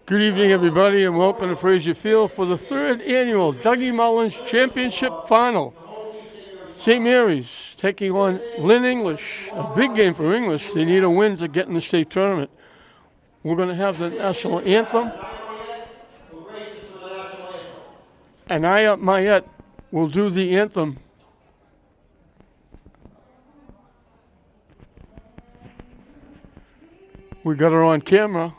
Good evening, everybody, and welcome to Fraser Field for the third annual Dougie Mullins Championship Final. St. Mary's taking on Lynn English, a big game for English. They need a win to get in the state tournament. We're going to have the national anthem. Anaya Mayette will do the anthem. We got her on camera.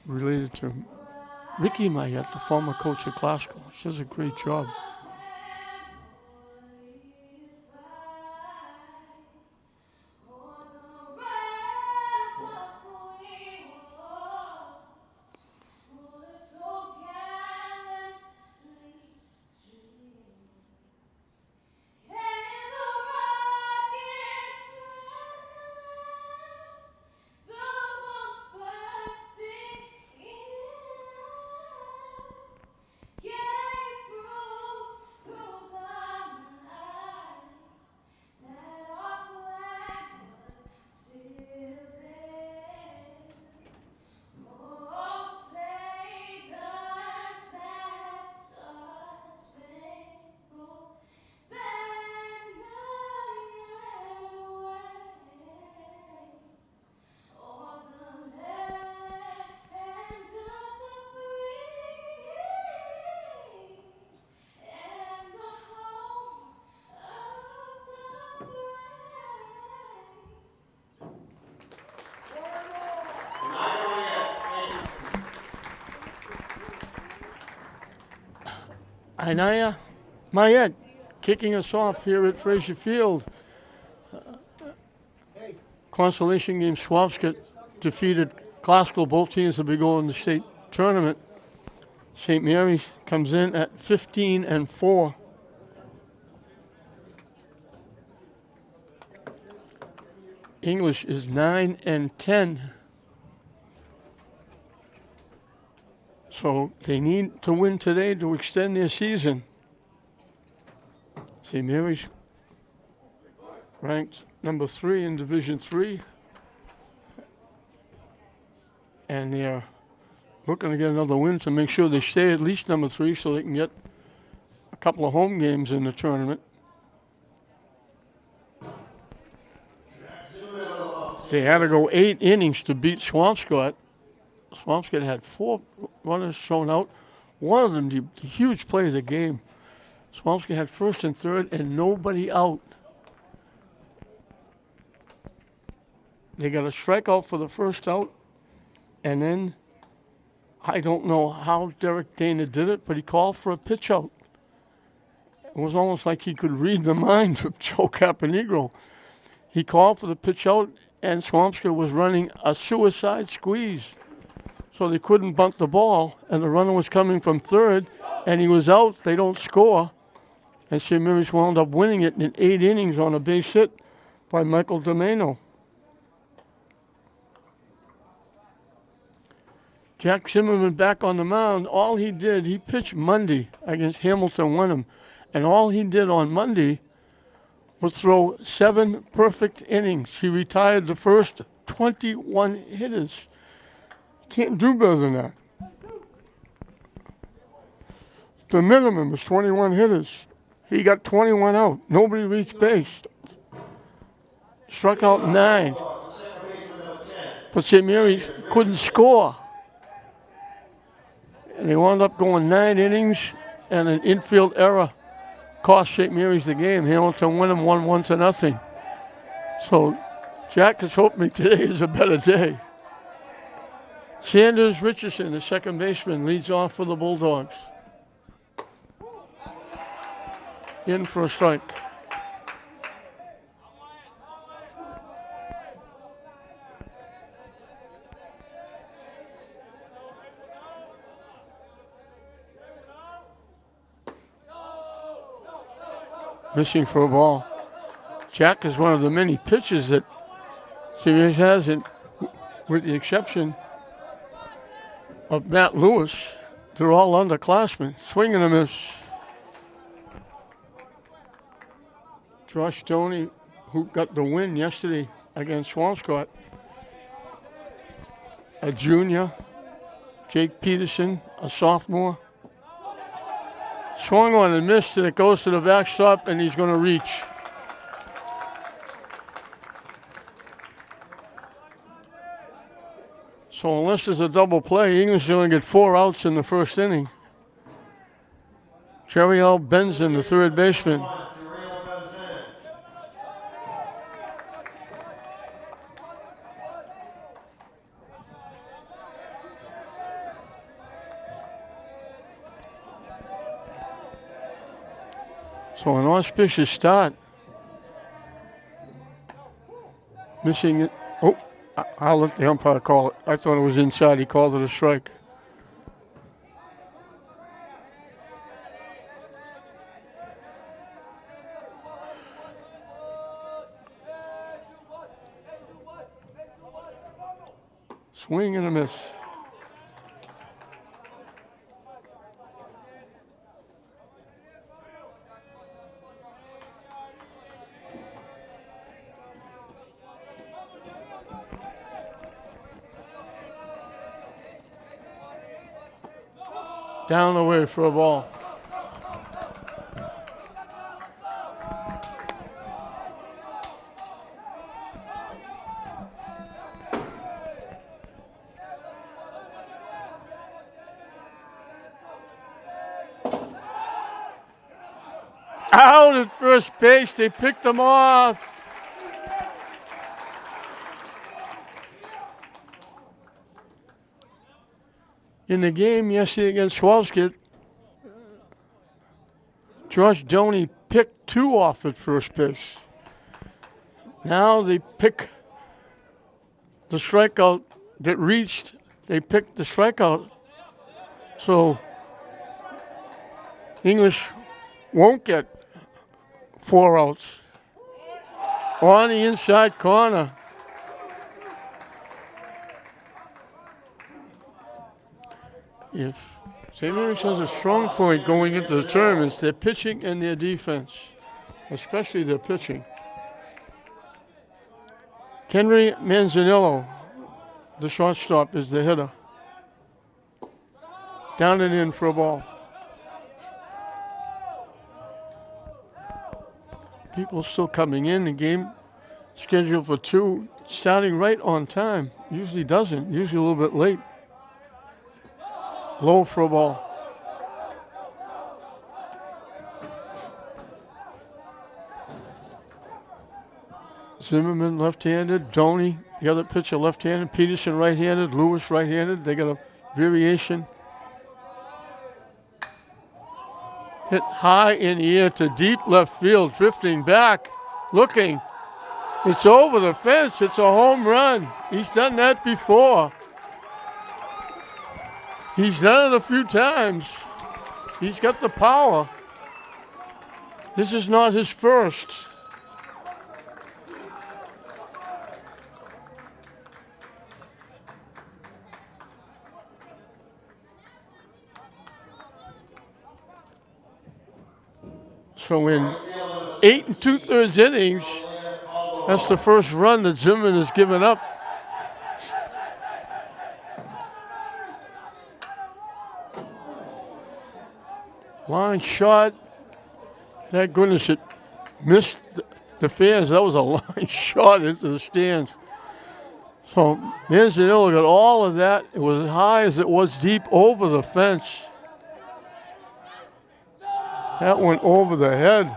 Related to Ricky Mayette, the former coach of Glasgow. She does a great job. Anaya Mayette kicking us off here at Fraser Field. Consolation game, Swampscott defeated Glasgow. Both teams will be going to the state tournament. St. Mary's comes in at 15-4. English is 9-10. So they need to win today to extend their season. St. Mary's ranked number 3 in Division 3. And they're looking to get another win to make sure they stay at least number 3 so they can get a couple of home games in the tournament. They had to go 8 innings to beat Swampscott. Swampscott had 4 runners thrown out. One of them, the huge play of the game. Swampscott had first and third and nobody out. They got a strikeout for the first out. And then, I don't know how Derek Dana did it, but he called for a pitch out. It was almost like he could read the mind of Joe Caponegro. He called for the pitch out, and Swampscott was running a suicide squeeze. So they couldn't bunt the ball, and the runner was coming from third, and he was out. They don't score. And St. Mary's wound up winning it in 8 innings on a base hit by Michael Domeno. Jack Zimmerman back on the mound. All he did, he pitched Monday against Hamilton Wenham, and all he did on Monday was throw 7 perfect innings. He retired the first 21 hitters. Can't do better than that. The minimum is 21 hitters. He got 21 out. Nobody reached base. Struck out 9. But St. Mary's couldn't score. And they wound up going 9 innings, and an infield error cost St. Mary's the game. Hamilton Wenham won 1-0. So Jack is hoping today is a better day. Sanders Richardson, the second baseman, leads off for the Bulldogs. In for a strike. Missing for a ball. Jack is one of the many pitches that Sirius has, and with the exception of Matt Lewis. They're all underclassmen. Swing and a miss. Josh Stoney, who got the win yesterday against Swampscott, a junior. Jake Peterson, a sophomore. Swung on and missed, and it goes to the backstop, and he's going to reach. So unless there's a double play, English is going to get 4 outs in the first inning. Jerry L. Benson, the third baseman. So an auspicious start. Missing it. Oh, I'll let the umpire call it. I thought it was inside. He called it a strike. Swing and a miss. Down away for a ball. Out at first base, they picked him off. In the game yesterday against Swampscott, Josh Doney picked 2 off at first base. Now they pick the strikeout that reached. They picked the strikeout. So English won't get 4 outs. On the inside corner. If St. Mary's has a strong point going into the tournaments, their pitching and their defense, especially their pitching. Henry Manzanillo, the shortstop, is the hitter. Down and in for a ball. People still coming in. The game scheduled for 2, starting right on time. Usually doesn't, usually a little bit late. Low for a ball. Zimmerman left-handed, Doney, the other pitcher left-handed, Peterson right-handed, Lewis right-handed. They got a variation. Hit high in the air to deep left field, drifting back, looking. It's over the fence. It's a home run. He's done that before. He's done it a few times. He's got the power. This is not his first. So in 8 2/3 innings, that's the first run that Zimmerman has given up. Line shot. Thank goodness it missed the fans. That was a line shot into the stands. So Manzanillo got all of that. It was as high as it was deep over the fence. That went over the head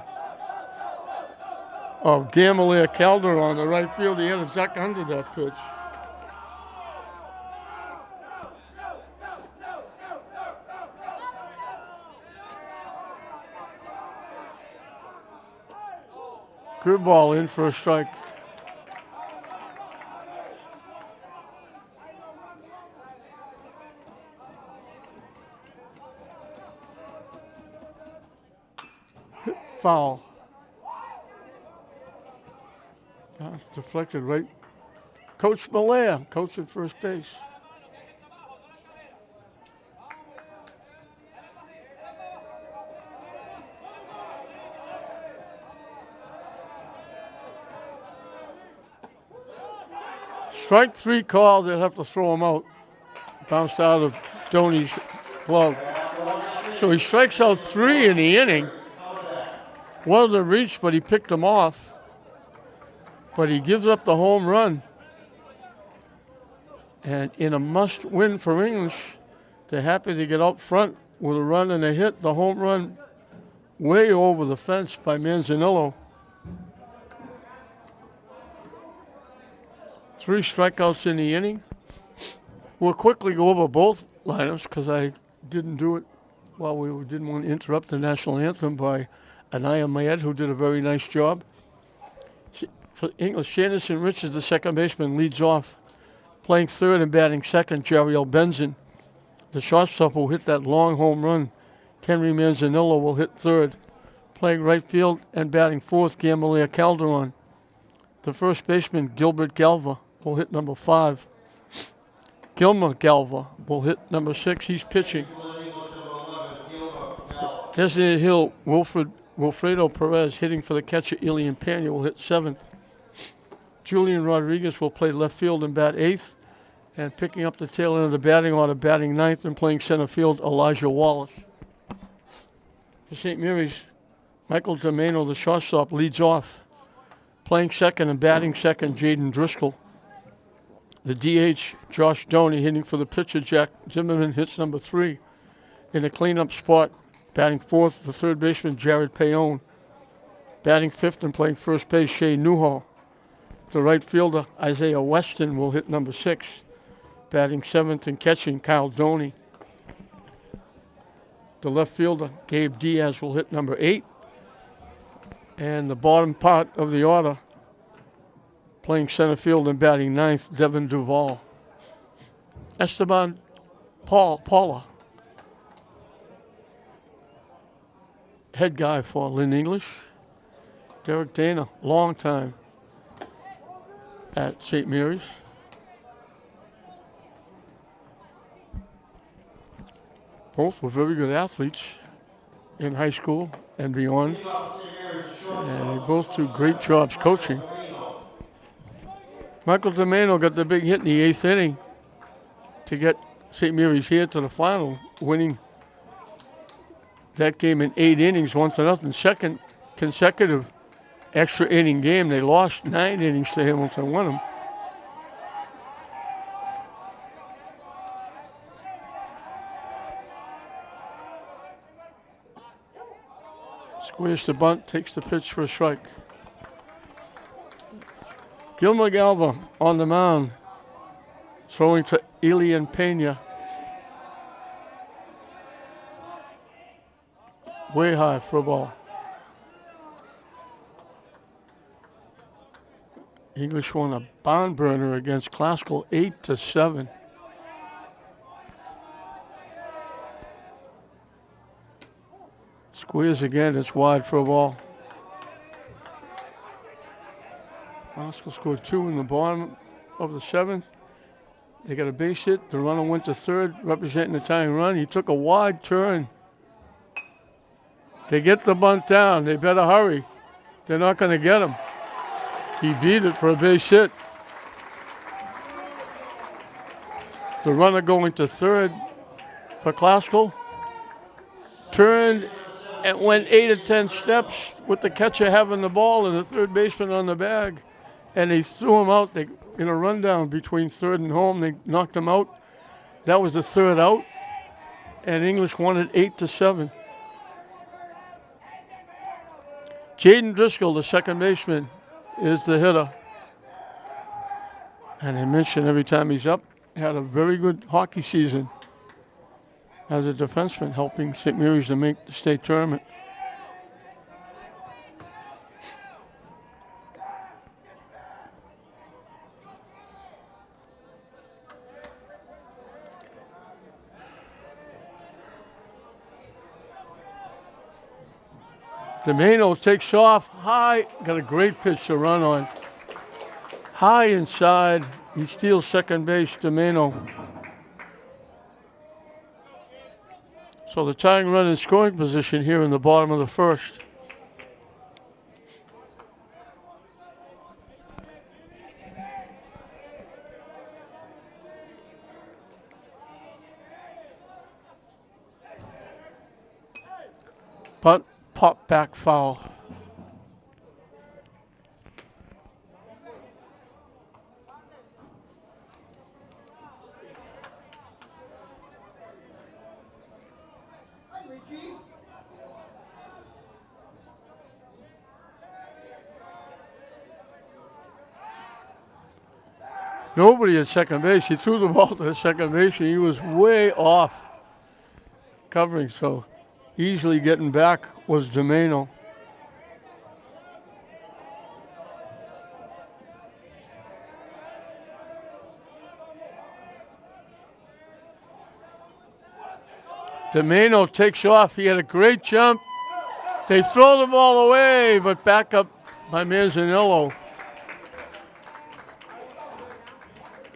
of Gamaliel Calder on the right field. He had to duck under that pitch. Good ball in for a strike. Foul. Deflected right Coach Malaya, coach at first base. Strike 3 call, they'll have to throw him out. Bounced out of Doney's glove. So he strikes out 3 in the inning. One of them reached, but he picked him off. But he gives up the home run. And in a must-win for English, they're happy to get up front with a run and a hit. The home run way over the fence by Manzanillo. 3 strikeouts in the inning. We'll quickly go over both lineups because I didn't do it while we didn't want to interrupt the national anthem by Anaya Mayed, who did a very nice job. For English, Shanderson Richards, the second baseman, leads off. Playing third and batting second, Jariel Benson. The shortstop will hit that long home run. Henry Manzanillo will hit third. Playing right field and batting fourth, Gamaliel Calderon. The first baseman, Gilbert Galva, will hit number 5. Gilmer Galva will hit number 6. He's pitching. Designated hill, Wilfredo Perez, hitting for the catcher, Elian Pena, will hit 7th. Julian Rodriguez will play left field and bat 8th. And picking up the tail end of the batting order, batting 9th and playing center field, Elijah Wallace. For St. Mary's, Michael Domeno, the shortstop, leads off. Playing second and batting second, Jaden Driscoll. The DH, Josh Doney, hitting for the pitcher, Jack Zimmerman, hits number 3. In the cleanup spot, batting fourth, the third baseman, Jared Payon. Batting fifth and playing first base, Shea Newhall. The right fielder, Isaiah Weston, will hit number 6. Batting seventh and catching, Kyle Doney. The left fielder, Gabe Diaz, will hit number 8. And the bottom part of the order, playing center field and batting 9th, Devin Duval. Esteban Paula, head guy for Lynn English. Derek Dana, long time at St. Mary's. Both were very good athletes in high school and beyond. And they both do great jobs coaching. Michael Domeno got the big hit in the 8th inning to get St. Mary's here to the final, winning that game in 8 innings, 1-0. Second consecutive extra inning game. They lost 9 innings to Hamilton, won them. Squares the bunt, takes the pitch for a strike. Gilmer Galva on the mound, throwing to Elian Pena. Way high for a ball. English won a barn burner against Classical 8-7. Squeeze again, it's wide for a ball. Classical scored 2 in the bottom of the 7th. They got a base hit. The runner went to third, representing the tying run. He took a wide turn. They get the bunt down. They better hurry. They're not going to get him. He beat it for a base hit. The runner going to third for Classical turned and went 8 or 10 steps with the catcher having the ball and the third baseman on the bag. And they threw him out. They, in a rundown between third and home, they knocked him out. That was the third out. And English won it 8-7. Jaden Driscoll, the second baseman, is the hitter. And I mentioned every time he's up, had a very good hockey season as a defenseman, helping St. Mary's to make the state tournament. Domeno takes off high, got a great pitch to run on. High inside, He steals second base, Domeno. So the tying run in scoring position here in the bottom of the first. But pop back foul. Nobody at second base. He threw the ball to the second base and he was way off covering, so easily getting back was Domeno. Domeno takes off. He had a great jump. They throw the ball away, but back up by Manzanillo.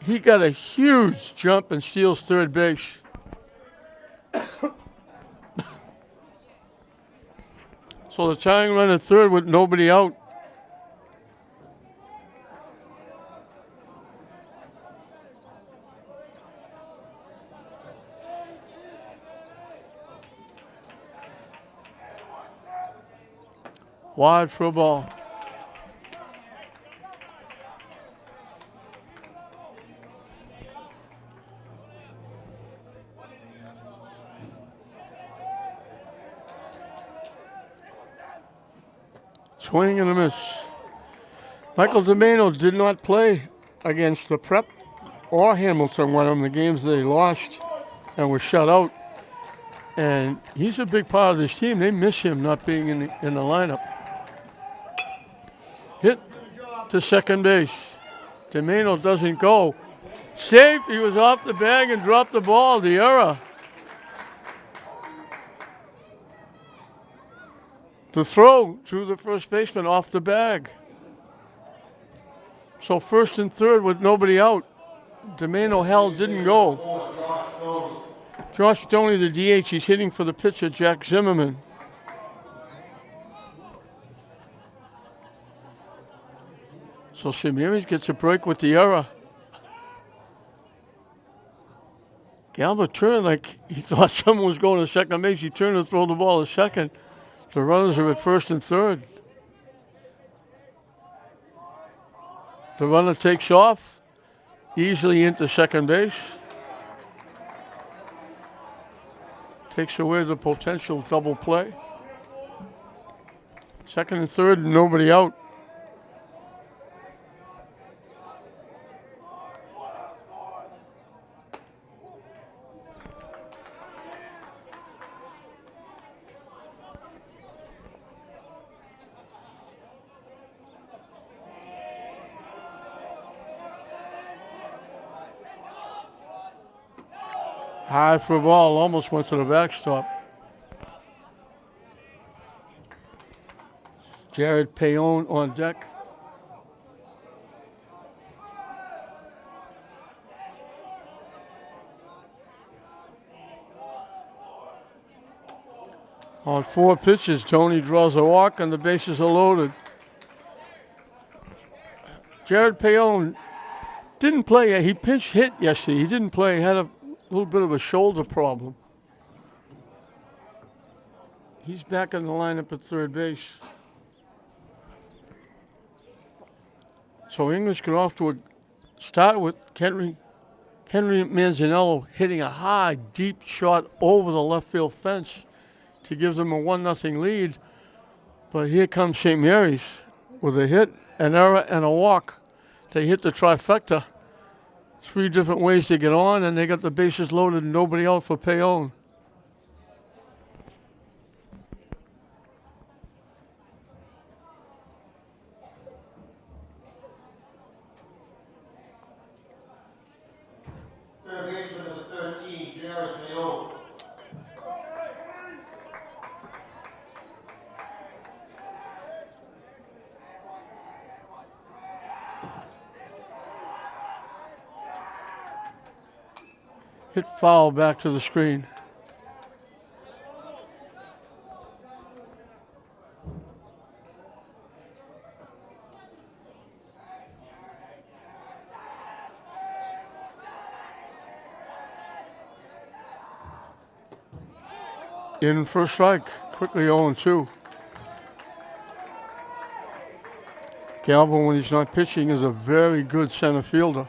He got a huge jump and steals third base. So the tying run at third with nobody out. Wide for a ball. Swing and a miss. Michael Domeno did not play against the Prep or Hamilton, one of the games they lost and were shut out. And he's a big part of this team. They miss him not being in the lineup. Hit to second base. Domeno doesn't go. Safe. He was off the bag and dropped the ball. The error. The throw to the first baseman off the bag. So first and third with nobody out. Domeno held, didn't go. Josh Stoney, the DH, he's hitting for the pitcher, Jack Zimmerman. So Samiris gets a break with the error. Galba turned like he thought someone was going to second base. He turned to throw the ball to second. The runners are at first and third. The runner takes off, easily into second base. Takes away the potential double play. Second and third, nobody out. High for a ball, almost went to the backstop. Jared Payon on deck. On 4 pitches, Tony draws a walk and the bases are loaded. Jared Payon didn't play. He pinch hit yesterday. He didn't play. He had a little bit of a shoulder problem. He's back in the lineup at third base. So English get off to a start with Henry Manzanillo hitting a high, deep shot over the left field fence to give them a 1-0 lead. But here comes St. Mary's with a hit, an error, and a walk. They hit the trifecta. 3 different ways to get on, and they got the bases loaded and nobody out for Payon. Third baseman number 13, Jared Payon. Hit foul back to the screen. In for a strike. Quickly 0-2. Galvin, when he's not pitching, is a very good center fielder.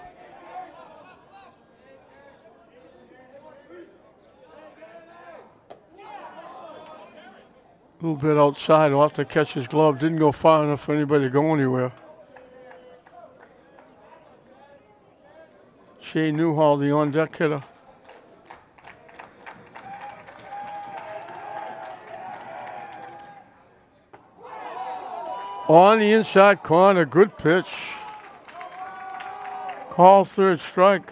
A little bit outside, off the catcher's glove. Didn't go far enough for anybody to go anywhere. Shea Newhall, the on-deck hitter. On the inside corner, good pitch. Call third strike.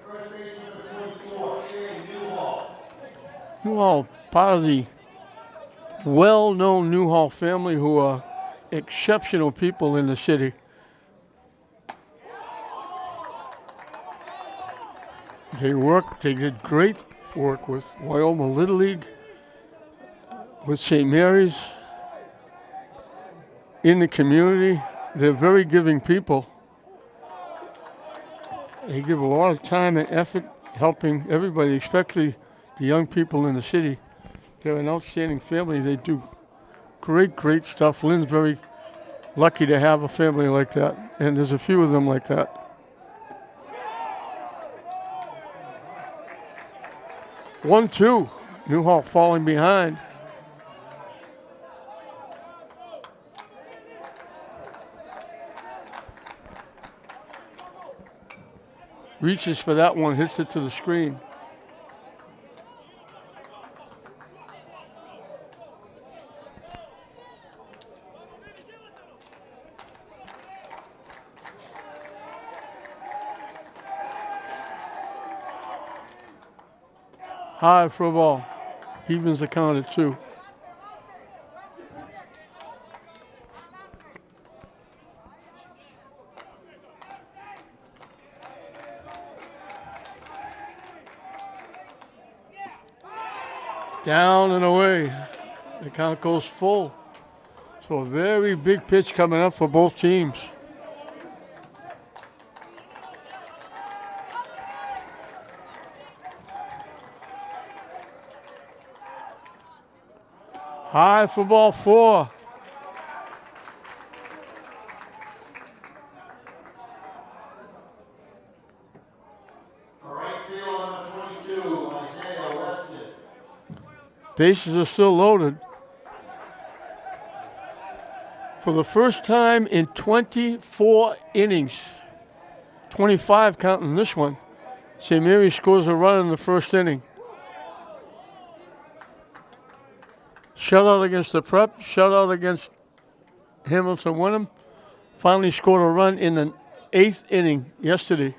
First baseman number 24, Shea Newhall. Newhall, part of the well-known Newhall family who are exceptional people in the city. They did great work with Wyoming Little League, with St. Mary's, in the community. They're very giving people. They give a lot of time and effort helping everybody, especially the young people in the city. They're an outstanding family. They do great stuff. Lynn's very lucky to have a family like that, and there's a few of them like that. 1-2. Newhall falling behind. Reaches for that one, hits it to the screen. High for a ball. Evens the count at 2. Down and away. The count goes full. So a very big pitch coming up for both teams. High for ball 4. Right field number 22, Isaiah Weston. Bases are still loaded. For the first time in 24 innings, 25 counting this one, St. Mary scores a run in the first inning. Shutout against the Prep, shutout against Hamilton Wenham. Finally scored a run in the 8th inning yesterday.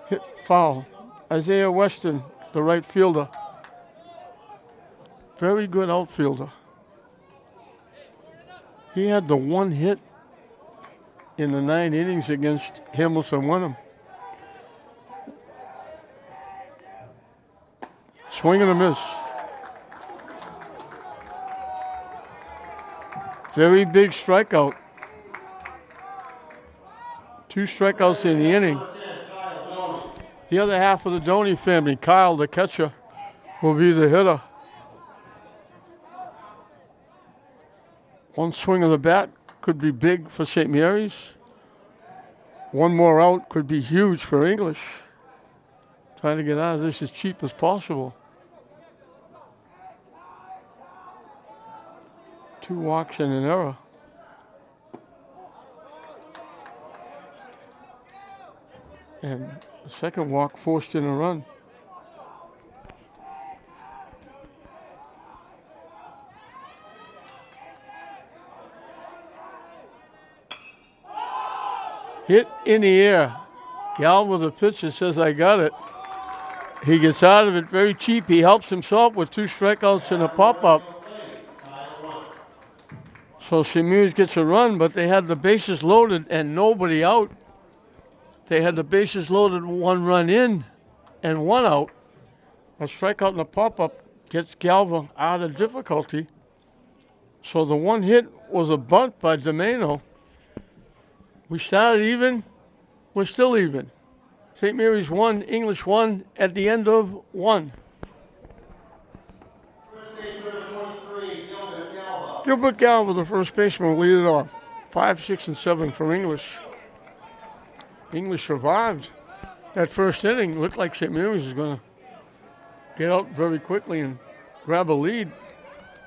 Hit foul. Isaiah Weston, the right fielder. Very good outfielder. He had the one hit in the 9 innings against Hamilton Wenham. Swing and a miss. Very big strikeout. 2 strikeouts in the inning. The other half of the Doney family, Kyle, the catcher, will be the hitter. One swing of the bat could be big for St. Mary's. One more out could be huge for English. Trying to get out of this as cheap as possible. 2 walks and an error. And the second walk forced in a run. Hit in the air. Gal with a pitch that says, I got it. He gets out of it very cheap. He helps himself with 2 strikeouts and a pop-up. So St. Mary's gets a run, but they had the bases loaded and nobody out. They had the bases loaded, one run in and one out. A strikeout and a pop-up gets Galva out of difficulty. So the one hit was a bunt by Domeno. We started even. We're still even. St. Mary's 1, English 1 at the end of 1. First baseman number 23, Gilbert Galva. Gilbert Galva, the first baseman, will lead it off. 5, 6, and 7 from English. English survived that first inning. Looked like St. Mary's was going to get out very quickly and grab a lead.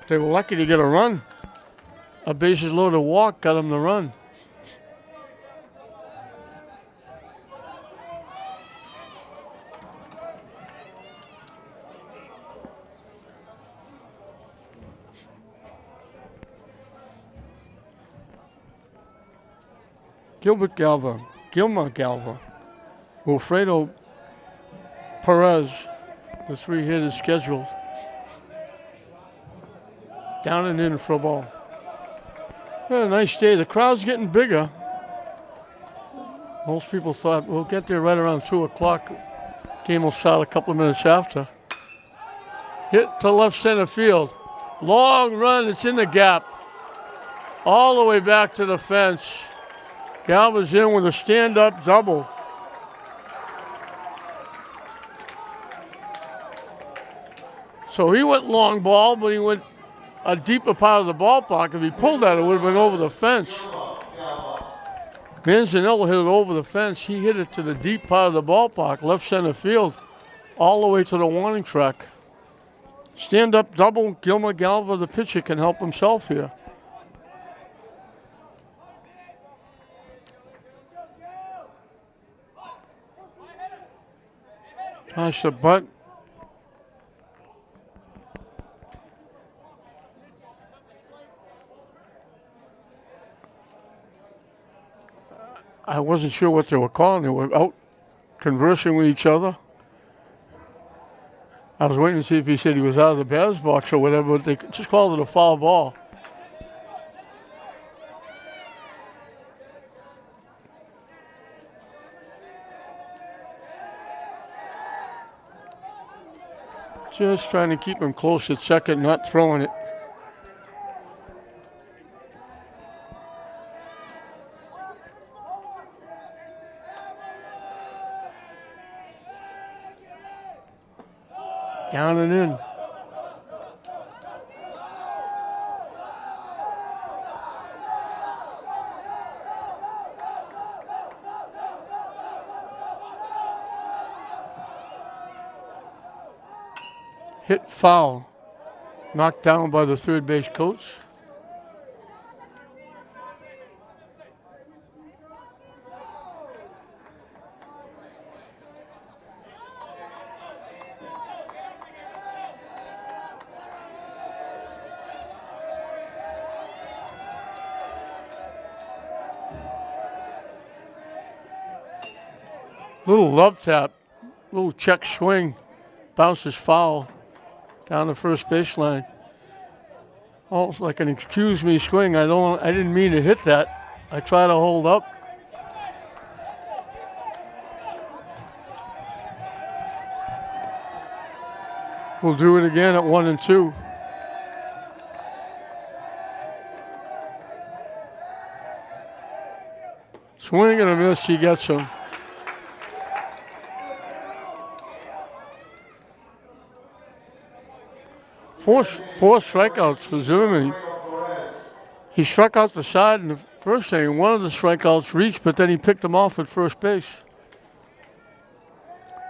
They were lucky to get a run. A bases loaded walk got them the run. Gilbert Galva, Gilma Galva, Wilfredo Perez, the 3 hitters scheduled. Down and in for a ball. Had a nice day. The crowd's getting bigger. Most people thought we'll get there right around 2 o'clock. Game will start a couple of minutes after. Hit to left center field. Long run, it's in the gap. All the way back to the fence. Galva's in with a stand-up double. So he went long ball, but he went a deeper part of the ballpark. If he pulled that, it would have been over the fence. Manzanello hit it over the fence. He hit it to the deep part of the ballpark, left center field, all the way to the warning track. Stand-up double. Gilma Galva, the pitcher, can help himself here. Toss the butt. I wasn't sure what they were calling. They were out conversing with each other. I was waiting to see if he said he was out of the batter's box or whatever, but they just called it a foul ball. Just trying to keep him close at second, not throwing it. Down and in. Hit foul. Knocked down by the third base coach. Little love tap, little check swing, bounces foul down the first baseline. Almost like an excuse me swing. I didn't mean to hit that. I try to hold up. We'll do it again at 1 and 2. Swing and a miss, he gets him. Four strikeouts for Zimmerman. He struck out the side in the first inning. One of the strikeouts reached, but then he picked him off at first base.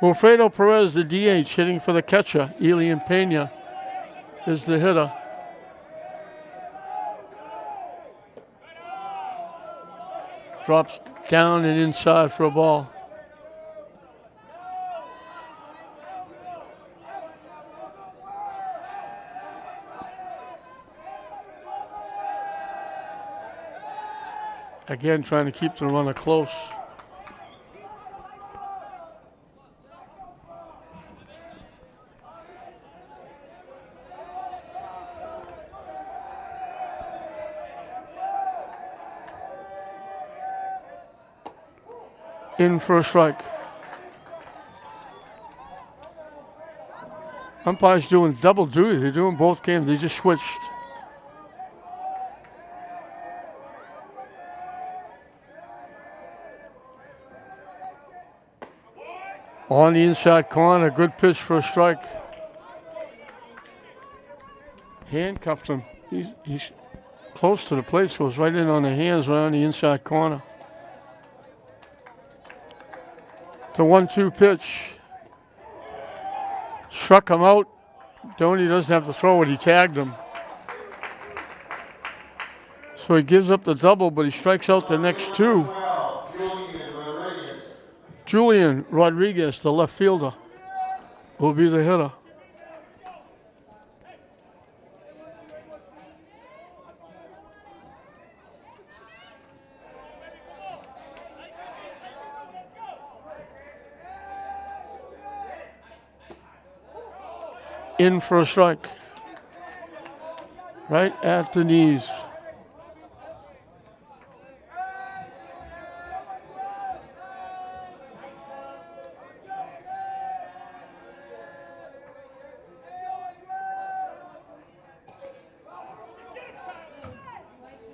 Wilfredo Perez, the DH, hitting for the catcher. Elian Pena is the hitter. Drops down and inside for a ball. Again, trying to keep the runner close. In for a strike. Umpires doing double duty. They're doing both games. They just switched. On the inside corner, good pitch for a strike. Handcuffed him. He's close to the plate, so it's right in on the hands, right on the inside corner. The 1-2 pitch. Struck him out. Doney doesn't have to throw it. He tagged him. So he gives up the double, but he strikes out the next two. Julian Rodriguez, the left fielder, will be the hitter. In for a strike. Right at the knees.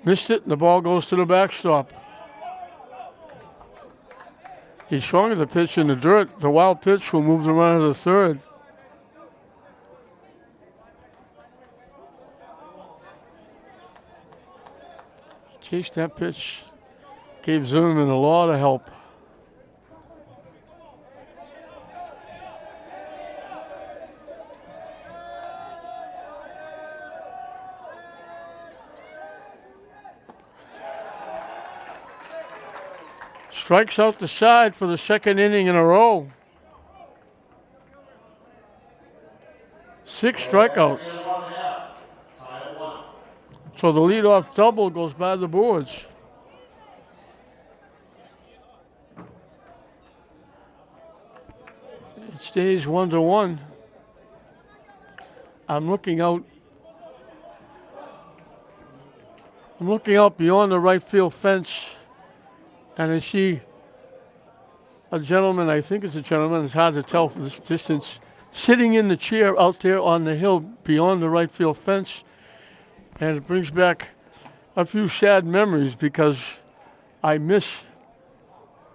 Missed it, and the ball goes to the backstop. He swung at the pitch in the dirt. The wild pitch will move the runner to the third. Chased that pitch. Gave Zimmerman a lot of help. Strikes out the side for the second inning in a row. 6 strikeouts. So the leadoff double goes by the boards. It stays 1-1. I'm looking out beyond the right field fence, and I see a gentleman, I think it's a gentleman, it's hard to tell from this distance, sitting in the chair out there on the hill beyond the right field fence. And it brings back a few sad memories because I miss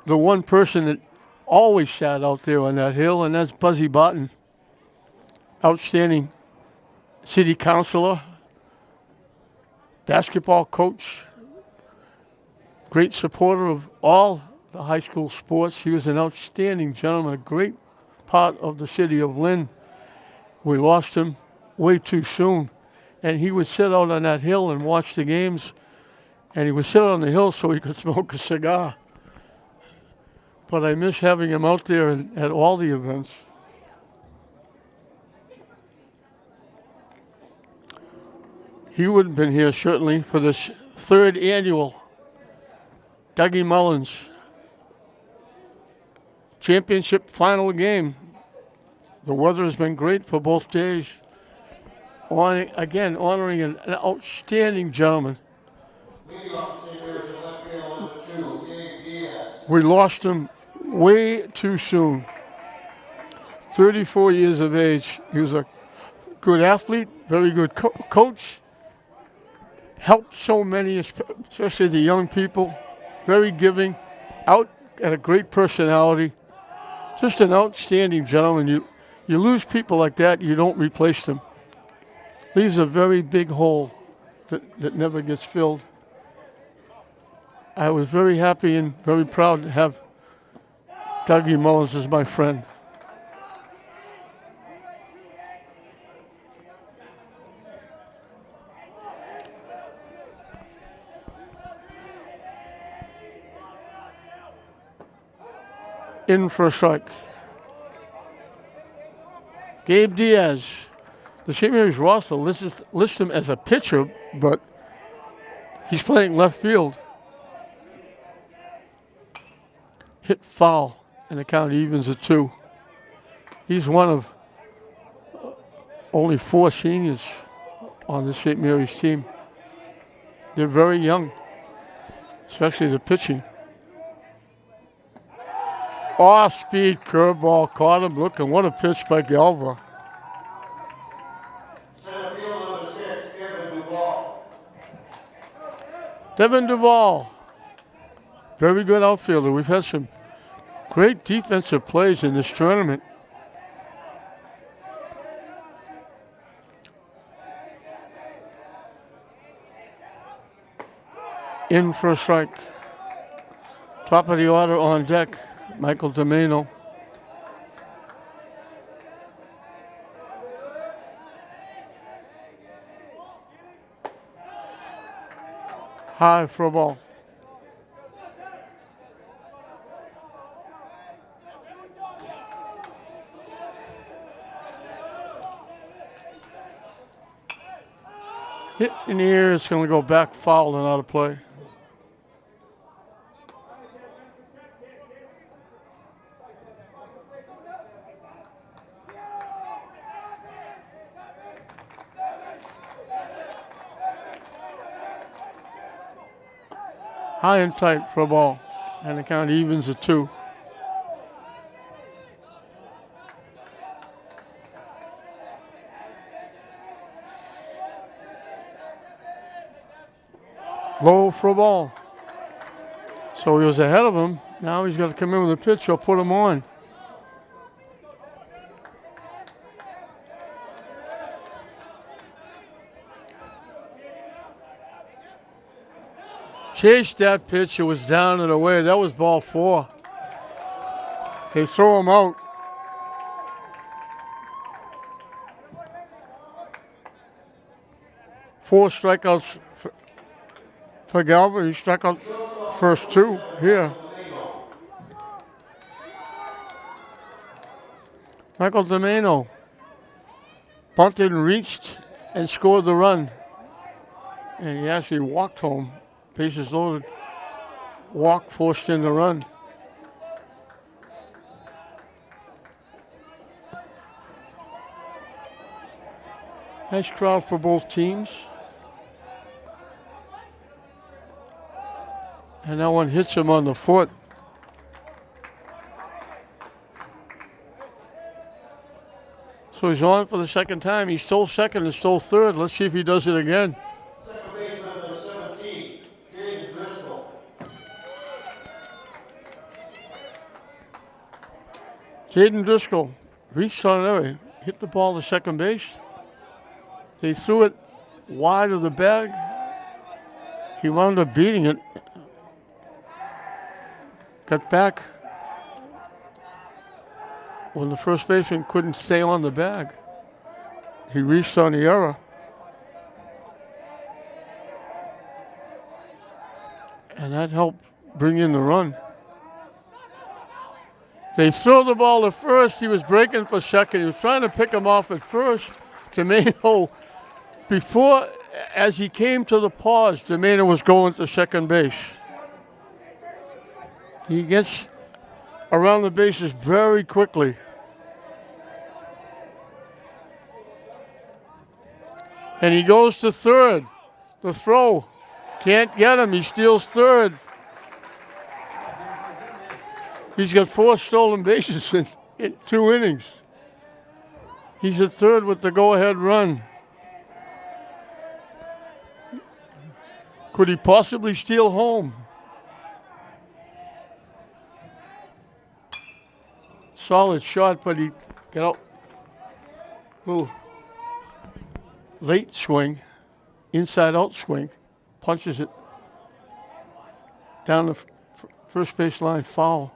the one person that always sat out there on that hill, and that's Buzzy Barton. Outstanding city councilor, basketball coach, great supporter of all the high school sports. He was an outstanding gentleman, a great part of the city of Lynn. We lost him way too soon. And he would sit out on that hill and watch the games. And he would sit on the hill so he could smoke a cigar. But I miss having him out there at all the events. He would have been here certainly for this 3rd annual Dougie Mullins championship final game. The weather has been great for both days. Honoring an outstanding gentleman. We lost him way too soon. 34 years of age. He was a good athlete, very good coach. Helped so many, especially the young people. Very giving. Had a great personality. Just an outstanding gentleman. You lose people like that, you don't replace them. Leaves a very big hole that never gets filled. I was very happy and very proud to have Dougie Mullins as my friend. In for a strike. Gabe Diaz. The St. Mary's roster lists him as a pitcher, but he's playing left field. Hit foul, and the count evens at 2. He's one of only 4 seniors on the St. Mary's team. They're very young, especially the pitching. Off-speed curveball caught him looking. What a pitch by Galva. Center field number 6, Kevin Duvall. Devin Duvall. Very good outfielder. We've had some great defensive plays in this tournament. In for a strike. Top of the order on deck, Michael Domeno. High for a ball. Hit in the air, it's going to go back foul and out of play. High and tight for a ball, and the count evens at 2. Low for a ball. So he was ahead of him. Now he's got to come in with a pitch or put him on. Chased that pitch. It was down and away. That was ball 4. They throw him out. Four strikeouts for Galva. He struck out first 2 here. Michael Domeno bunted and reached and scored the run. And he actually walked home. Bases loaded. Walk forced in the run. Nice crowd for both teams. And that one hits him on the foot. So he's on for the second time. He stole second and stole third. Let's see if he does it again. Second baseman number 17, Jaden Driscoll. Jaden Driscoll reached on it, hit the ball to second base. They threw it wide of the bag. He wound up beating it. Got back when the first baseman couldn't stay on the bag. He reached on the error. And that helped bring in the run. They throw the ball to first. He was breaking for second. He was trying to pick him off at first. Domeno, before, as he came to the pause, Domeno was going to second base. He gets around the bases very quickly. And he goes to third. The throw. Can't get him. He steals third. He's got 4 stolen bases in 2 innings. He's at third with the go-ahead run. Could he possibly steal home? Solid shot, but he got out. Ooh. Late swing, inside out swing, punches it down the first base line, foul.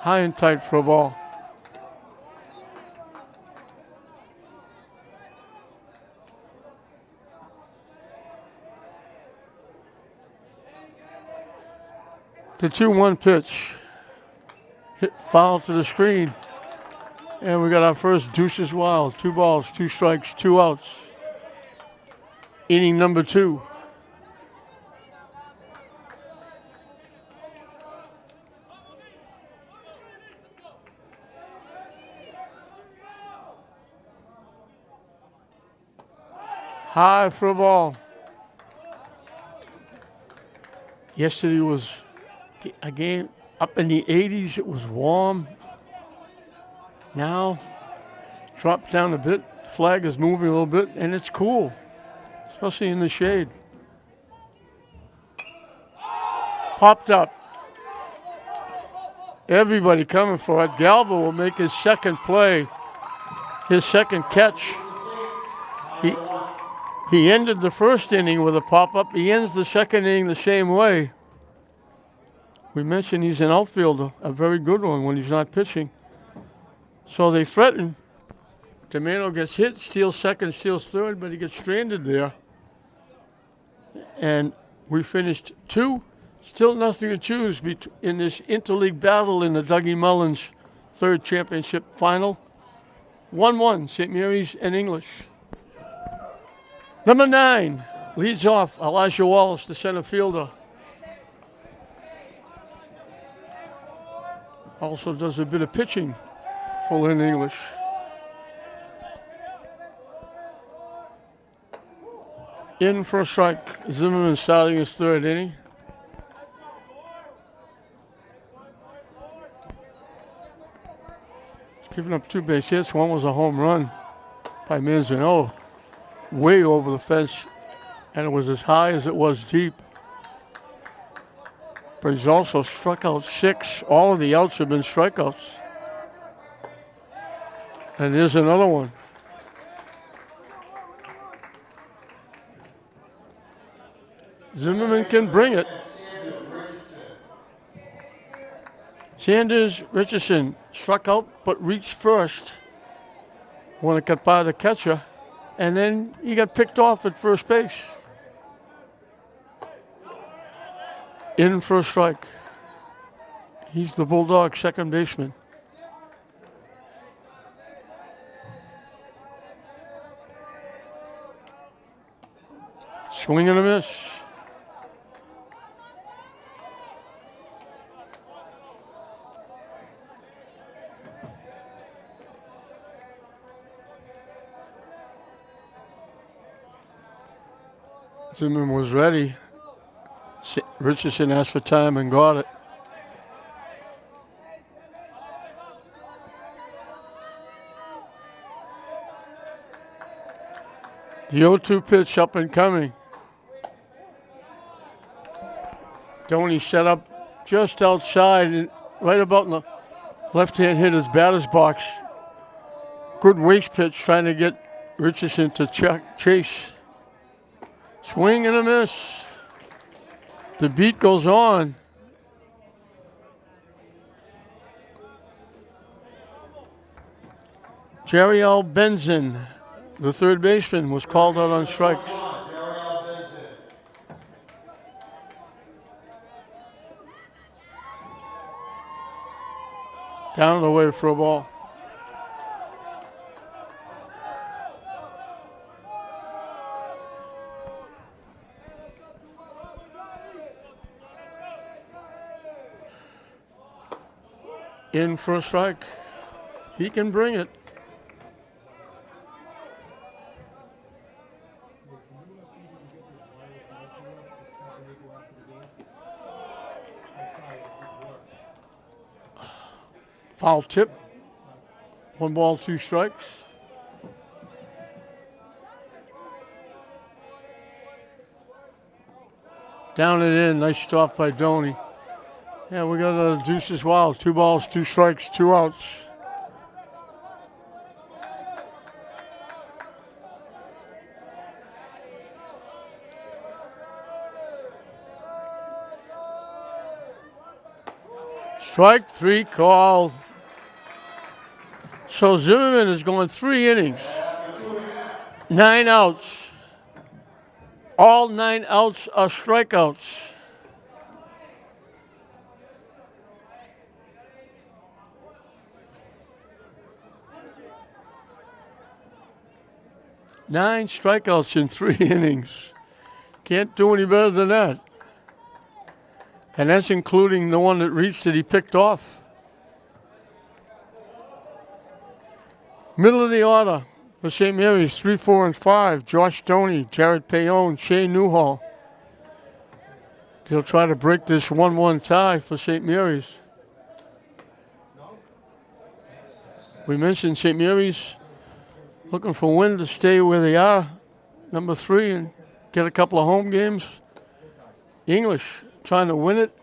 High and tight for a ball. The 2-1 pitch. Hit foul to the screen. And we got our first Deuces Wild. 2 balls, 2 strikes, 2 outs. Inning number 2. High for a ball. Yesterday was a game up in the 80s. It was warm. Now, dropped down a bit. Flag is moving a little bit, and it's cool, especially in the shade. Popped up. Everybody coming for it. Galva will make his second play, his second catch. He ended the first inning with a pop-up. He ends the second inning the same way. We mentioned he's an outfielder, a very good one when he's not pitching. So they threaten. Domano gets hit, steals second, steals third, but he gets stranded there. And we finished 2. Still nothing to choose in this interleague battle in the Dougie Mullins third championship final. 1-1, St. Mary's and English. Number 9 leads off Elijah Wallace, the center fielder. Also does a bit of pitching for Lynn English. In for a strike. Zimmerman starting his third inning. He's giving up 2 base hits. One was a home run by Manzanello, way over the fence, and it was as high as it was deep. But he's also struck out 6. All of the outs have been strikeouts. And there's another one. Zimmerman can bring it. Sanders Richardson struck out but reached first when it got by the catcher, and then he got picked off at first base. In for a strike. He's the Bulldog second baseman. Swing and a miss. Zimmerman was ready. Richardson asked for time and got it. The 0-2 pitch up and coming. Doney set up just outside, and right about in the left-hand hitter's batter's box. Good waste pitch trying to get Richardson to chase. Swing and a miss. The beat goes on. Jerry L. Benson, the third baseman, was called out on strikes. Down and away for a ball. In for a strike. He can bring it. Foul tip. 1 ball, 2 strikes. Down and in. Nice stop by Doney. Yeah, we got a deuces wild. 2 balls, 2 strikes, 2 outs. Strike 3 called. So Zimmerman is going 3 innings. 9 outs. All 9 outs are strikeouts. Nine strikeouts in 3 innings. Can't do any better than that. And that's including the one that reached that he picked off. Middle of the order For St. Mary's, 3, 4, and 5. Josh Stoney, Jared Payon, Shane Newhall. They'll try to break this 1-1 tie for St. Mary's. We mentioned St. Mary's looking for a win to stay where they are, number 3, and get a couple of home games. English trying to win it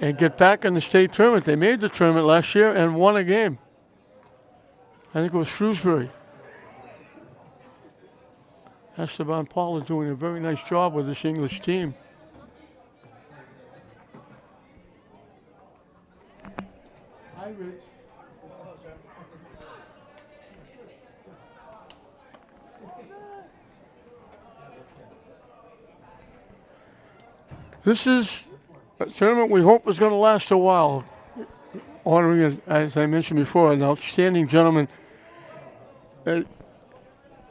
and get back in the state tournament. They made the tournament last year and won a game. I think it was Shrewsbury. Esteban Paul is doing a very nice job with this English team. Hi, Rich. This is a tournament we hope is going to last a while. Honoring, as I mentioned before, an outstanding gentleman.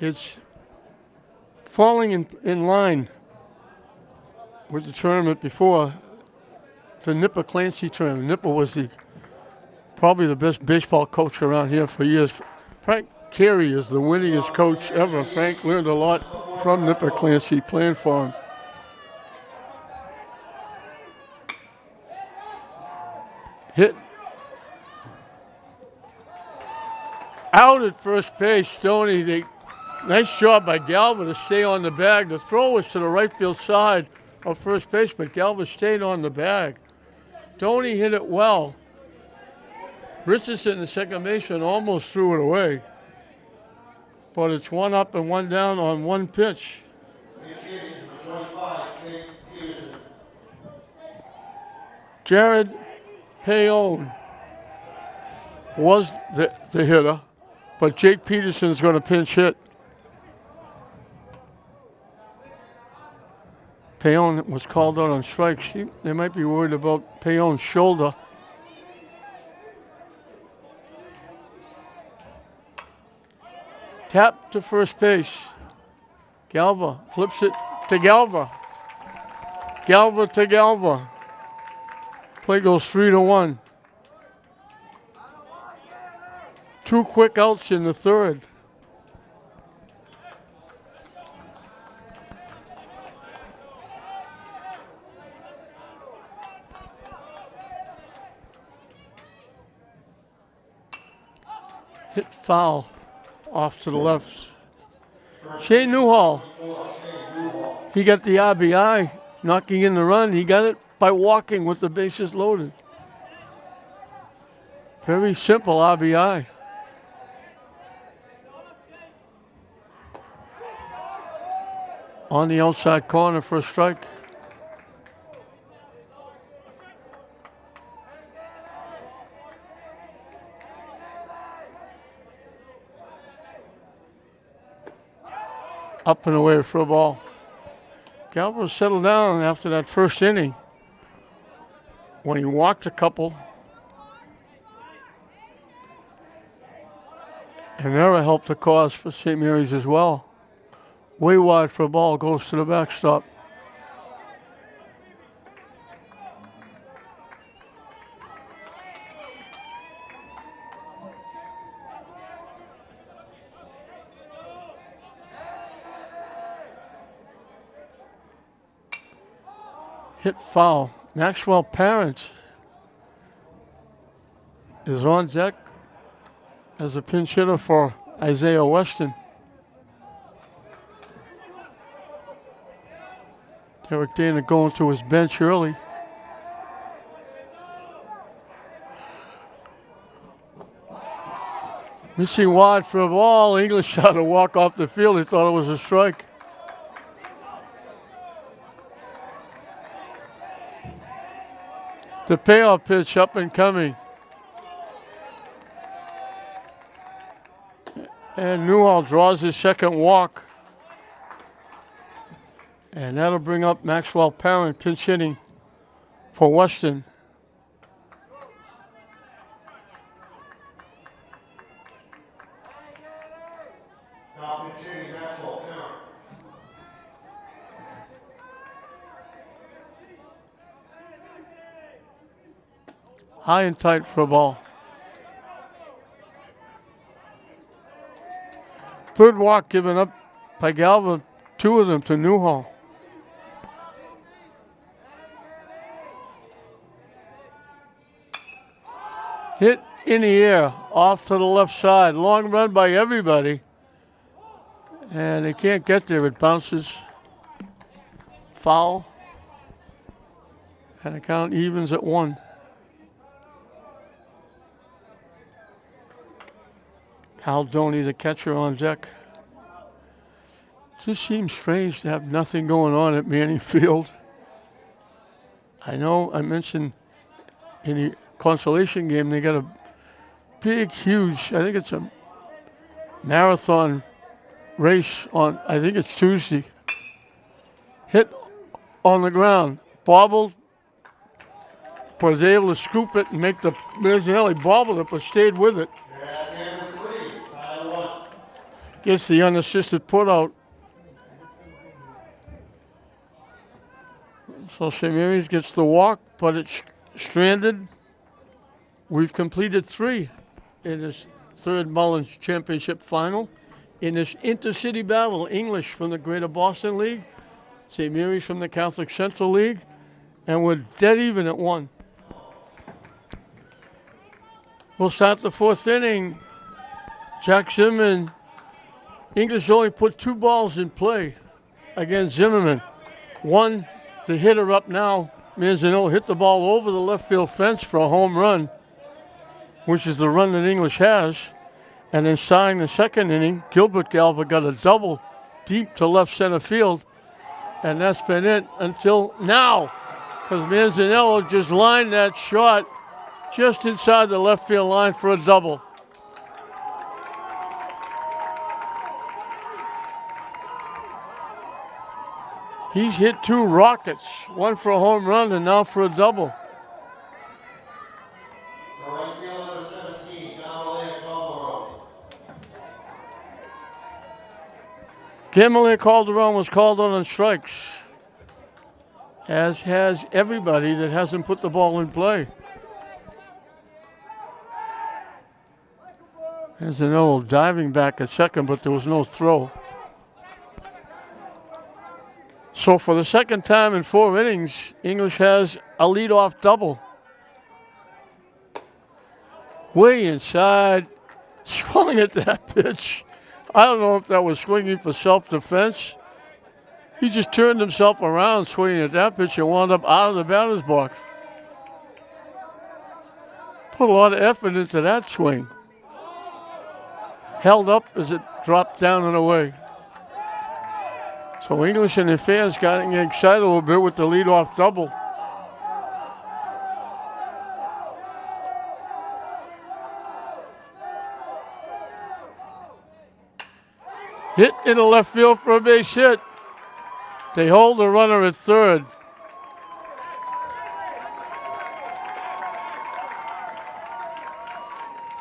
It's falling in line with the tournament before, the Nipper Clancy tournament. Nipper was probably the best baseball coach around here for years. Frank Carey is the winningest coach ever. Frank learned a lot from Nipper Clancy playing for him. Hit out at first base. Stoney, nice job by Galva to stay on the bag. The throw was to the right field side of first base, but Galva stayed on the bag. Stoney hit it well. Richardson, the second baseman, almost threw it away. But it's 1 up and 1 down on 1 pitch. Jared Payon was the hitter, but Jake Peterson is going to pinch hit. Payon was called out on strikes. They might be worried about Payon's shoulder. Tap to first base. Galva flips it to Galva. Galva to Galva. Play goes 3-1. 2 quick outs in the third. Hit foul off to the left. Shane Newhall. He got the RBI, knocking in the run. He got it by walking with the bases loaded. Very simple RBI. On the outside corner for a strike. Up and away for a ball. Galva settled down after that first inning when he walked a couple. An error helped the cause for St. Mary's as well. Way wide for a ball, goes to the backstop. Hit foul. Maxwell Parent is on deck as a pinch hitter for Isaiah Weston. Derek Dana going to his bench early. Missing wide for a ball. English shot to walk off the field. He thought it was a strike. The payoff pitch up and coming. And Newhall draws his second walk. And that'll bring up Maxwell Parent pinch hitting for Weston. Now pinch hitting Maxwell Parent. High and tight for a ball. Third walk given up by Galva, 2 of them to Newhall. Hit in the air, off to the left side. Long run by everybody. And they can't get there. It bounces. Foul. And the count evens at 1. Haldoni, the catcher, on deck. It just seems strange to have nothing going on at Manning Field. I know I mentioned in the consolation game they got a big, huge, I think it's a marathon race on, I think it's Tuesday. Hit on the ground, bobbled, was able to scoop it and make the Manzanelli bobbled it, but stayed with it. Gets the unassisted put out. So St. Mary's gets the walk, but it's stranded. We've completed 3 in this third Mullins Championship final. In this intercity battle, English from the Greater Boston League, St. Mary's from the Catholic Central League, and we're dead even at 1. We'll start the 4th inning. Jack Zimmerman, English only put 2 balls in play against Zimmerman. One, the hitter up now, Manzanillo, hit the ball over the left field fence for a home run, which is the run that English has. And then starting the 2nd inning, Gilbert Galva got a double deep to left center field. And that's been it until now, because Manzanillo just lined that shot just inside the left field line for a double. He's hit 2 rockets, one for a home run and now for a double. Right field number 17, Gamaliel Calderon was called on strikes, as has everybody that hasn't put the ball in play. There's an old diving back at second, but there was no throw. So for the 2nd time in 4 innings, English has a leadoff double. Way inside, swung at that pitch. I don't know if that was swinging for self-defense. He just turned himself around swinging at that pitch and wound up out of the batter's box. Put a lot of effort into that swing. Held up as it dropped down and away. So English and the fans got excited a little bit with the leadoff double. Hit in the left field for a base hit. They hold the runner at third.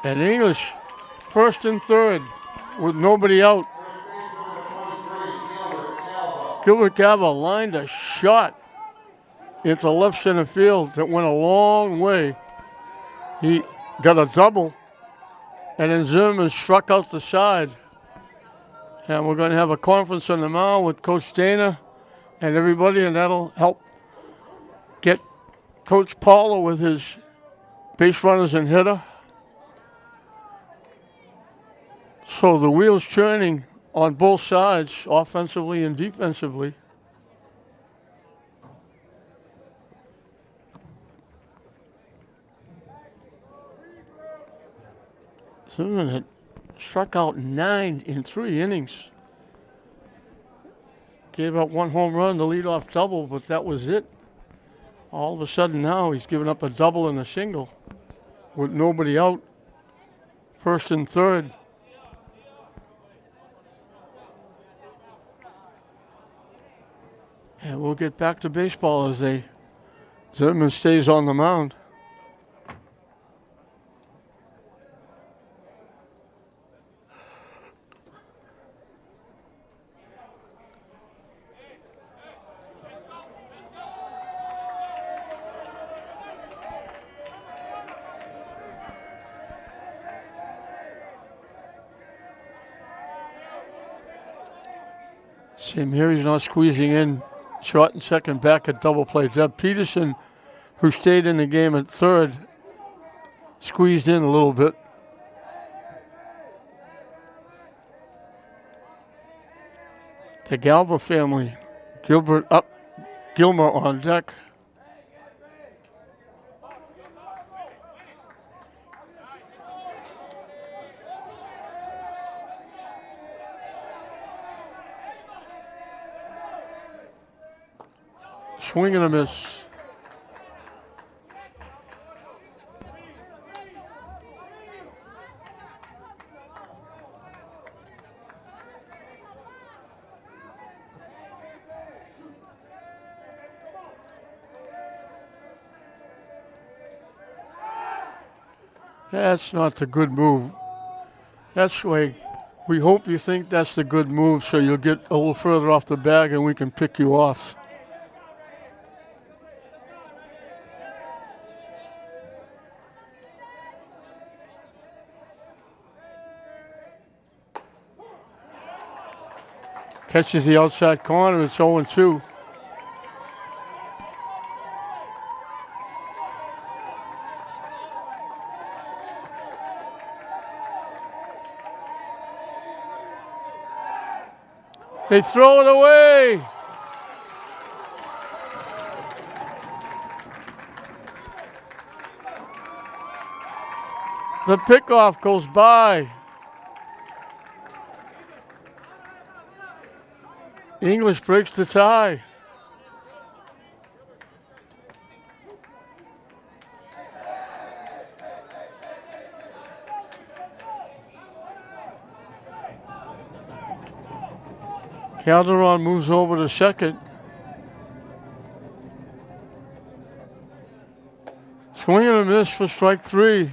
And English, 1st and 3rd, with nobody out. Gilbert Galva lined a shot into left center field that went a long way. He got a double, and then Zimmerman struck out the side. And we're going to have a conference on the mound with Coach Dana and everybody, and that'll help get Coach Paula with his base runners and hitter. So the wheels turning on both sides, offensively and defensively. Zimmerman had struck out 9 in 3 innings. Gave up 1 home run, the leadoff double, but that was it. All of a sudden now he's given up a double and a single with nobody out. 1st and 3rd. And we'll get back to baseball as Zimmerman stays on the mound. Same here, he's not squeezing in. Short and second, back at double play. Deb Peterson, who stayed in the game at third, squeezed in a little bit. The Galva family, Gilbert up, Gilmer on deck. Swing and a miss. That's not the good move. That's the way. We hope you think that's the good move so you'll get a little further off the bag and we can pick you off. Catches the outside corner, it's 0-2. They throw it away. The pickoff goes by. English breaks the tie. Calderon moves over to second. Swing and a miss for strike three.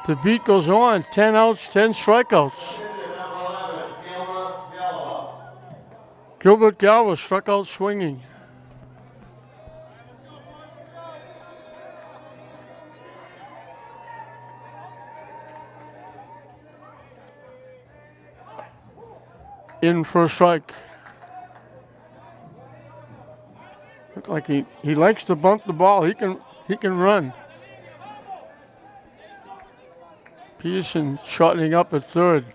The beat goes on. 10 outs, 10 strikeouts. Pitcher number 11, Gilbert Galva. Gilbert Galva struck out swinging. In for a strike. Look like he likes to bunt the ball. He can run. Peterson shortening up at third.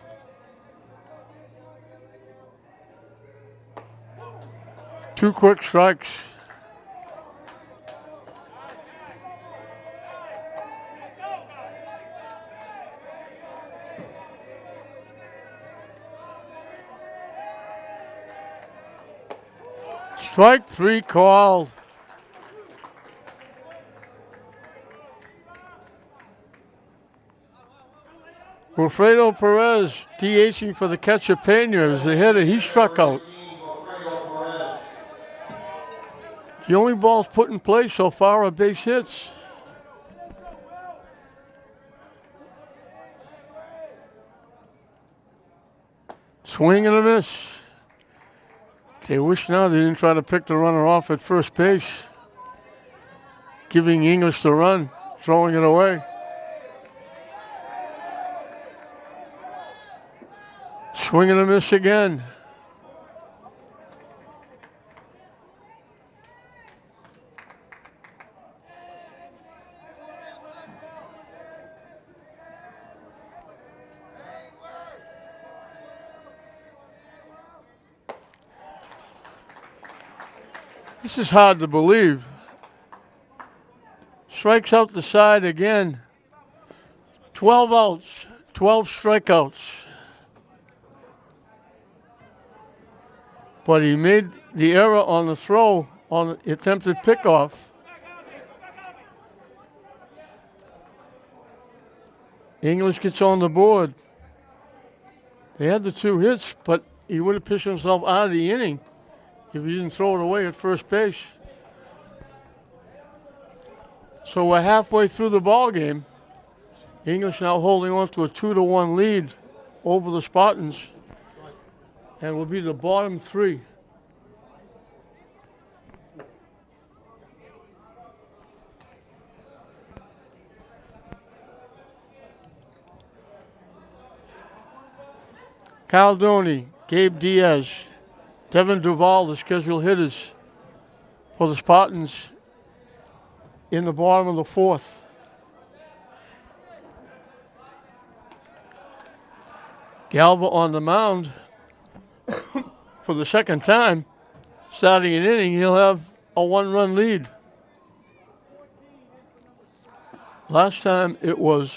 Two quick strikes. Strike three called. Wilfredo Perez DHing for the catcher Pena as the hitter. He struck out. The only balls put in play so far are base hits. Swing and a miss. They wish now they didn't try to pick the runner off at first base. Giving English the run, throwing it away. Swing and a miss again. This is hard to believe. Strikes out the side again. 12 outs, 12 strikeouts. But he made the error on the throw on the attempted pickoff. English gets on the board. They had the two hits, but he would have pitched himself out of the inning if he didn't throw it away at first base. So we're halfway through the ball game. English now holding on to a 2-1 lead over the Spartans, and will be the bottom three. Caldoni, Gabe Diaz, Devin Duval, the scheduled hitters for the Spartans in the bottom of the fourth. Galva on the mound for the second time. Starting an inning, he'll have a one-run lead. Last time it was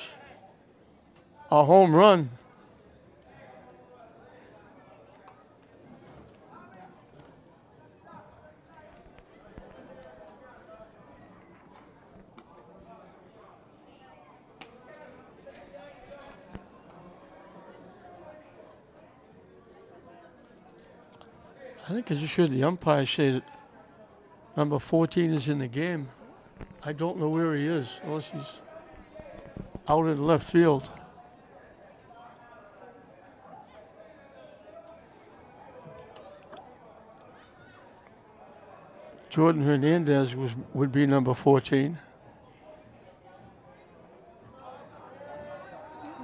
a home run. I think I just heard the umpire say that number 14 is in the game. I don't know where he is, unless he's out in left field. Jordan Hernandez would be number 14.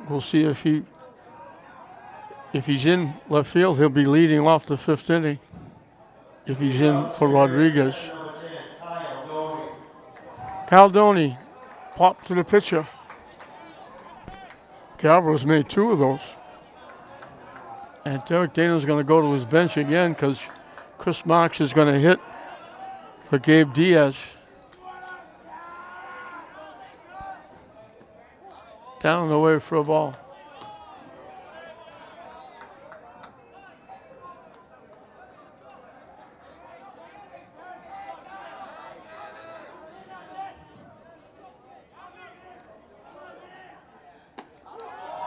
We'll see if he's in left field, he'll be leading off the fifth inning. If he's in for Rodriguez. Caldoni popped to the pitcher. Galbra's made two of those. And Derek Dana's going to go to his bench again because Chris Marks is going to hit for Gabe Diaz. Down the way for a ball.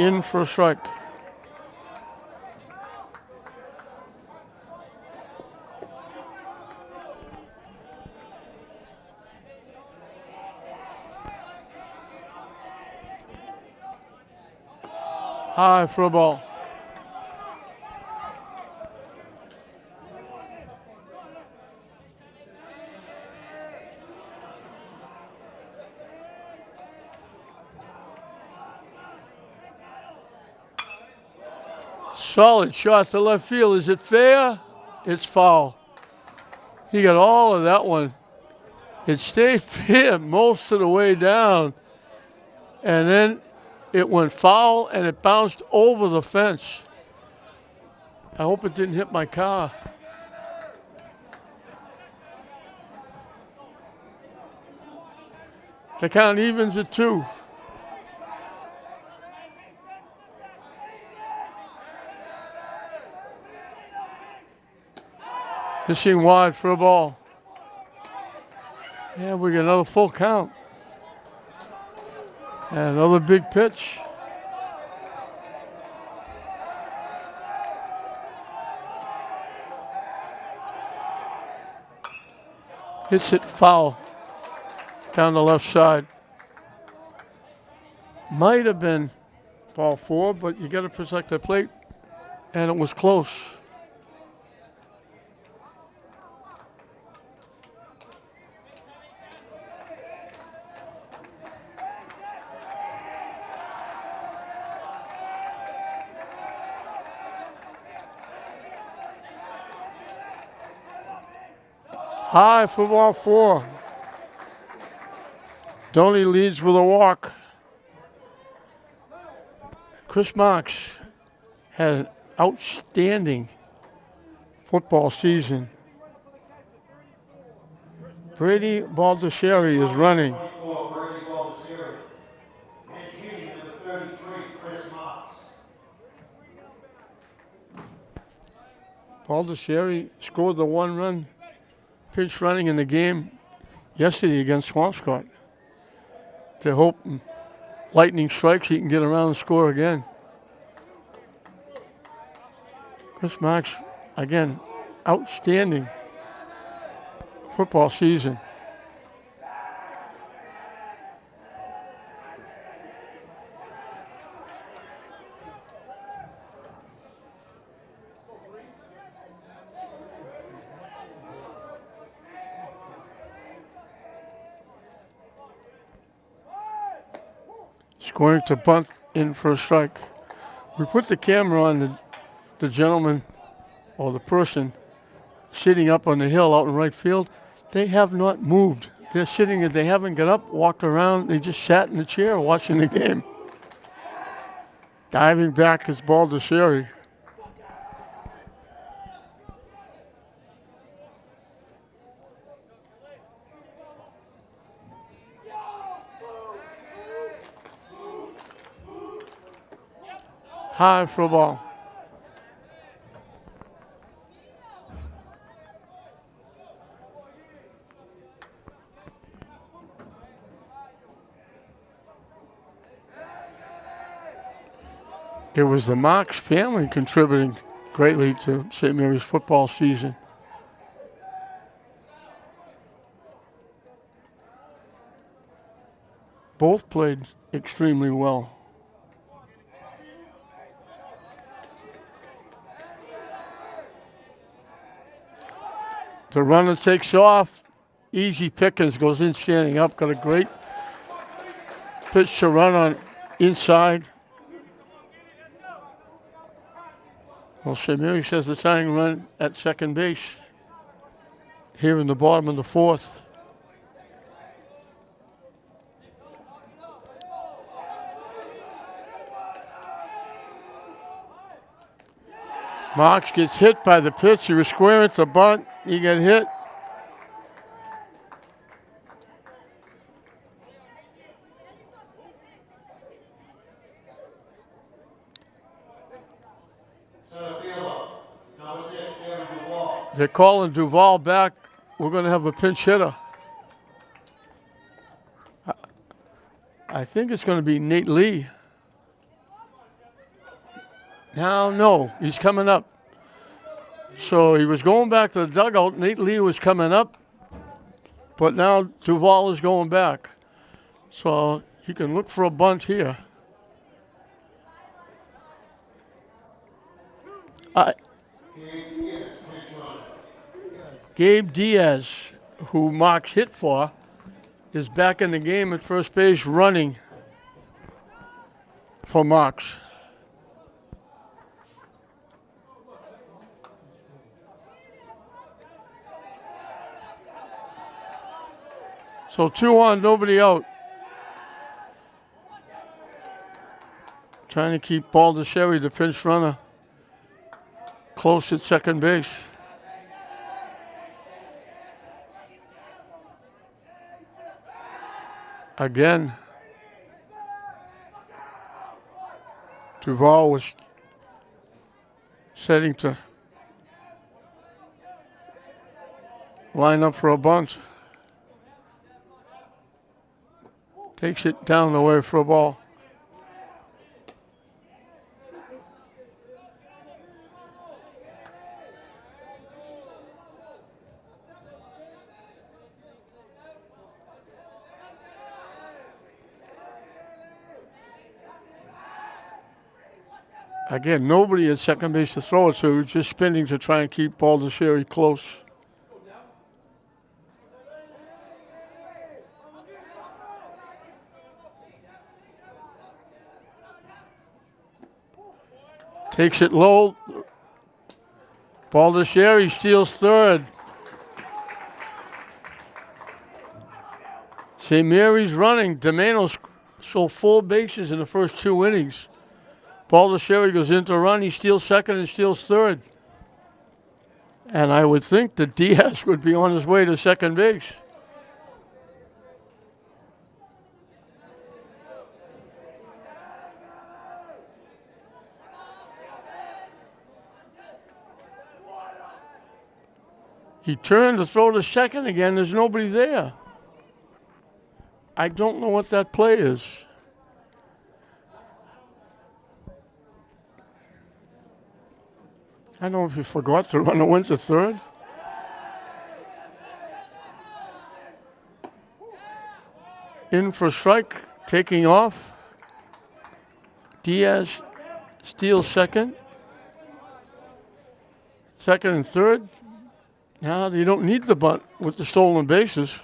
In for a strike. High for a ball. Solid shot to left field. Is it fair? It's foul. He got all of that one. It stayed fair most of the way down. And then it went foul and it bounced over the fence. I hope it didn't hit my car. The count evens at 2. Fishing wide for a ball. Yeah, we got another full count. And another big pitch. Hits it foul down the left side. Might have been ball 4, but you got to protect the plate. And it was close. High for ball 4. Donnie leads with a walk. Chris Marks had an outstanding football season. Brady Baldessari is running. Baldessari scored the 1-run pitch running in the game yesterday against Swampscott. They're hoping lightning strikes, he can get around and score again. Chris Marks, again, outstanding football season. Going to bunt in for a strike. We put the camera on the gentleman or the person sitting up on the hill out in right field, they have not moved. They're sitting there. They haven't got up, walked around. They just sat in the chair watching the game. Diving back is Baldessari. High for a ball. It was the Marks family contributing greatly to St. Mary's football season. Both played extremely well. The runner takes off. Easy pickings, goes in standing up. Got a great pitch to run on inside. Well, St. Mary's has the tying run at second base here in the bottom of the fourth. Marks gets hit by the pitch. He was squaring to bunt. He got hit. They're calling Duval back. We're going to have a pinch hitter. I think it's going to be Nate Lee. Now, no, he's coming up. So he was going back to the dugout. Nate Lee was coming up. But now Duval is going back. So he can look for a bunt here. Gabe Diaz, who Marks hit for, is back in the game at first base running for Marks. So 2 on, nobody out. Trying to keep Baldessari, the pinch runner, close at second base. Again, Duval was setting to line up for a bunt. Takes it down the way for a ball. Again, nobody at second base to throw it to, just spinning to try and keep Baldessari close. Takes it low. Baldessari steals third. St. Mary's running. DeMano stole 4 bases in the first 2 innings. Baldessari goes into a run. He steals second and steals third. And I would think that Diaz would be on his way to second base. He turned to throw to second again. There's nobody there. I don't know what that play is. I don't know if he forgot to run and went to third. In for strike, taking off. Diaz steals second. Second and third. Now you don't need the bunt with the stolen bases.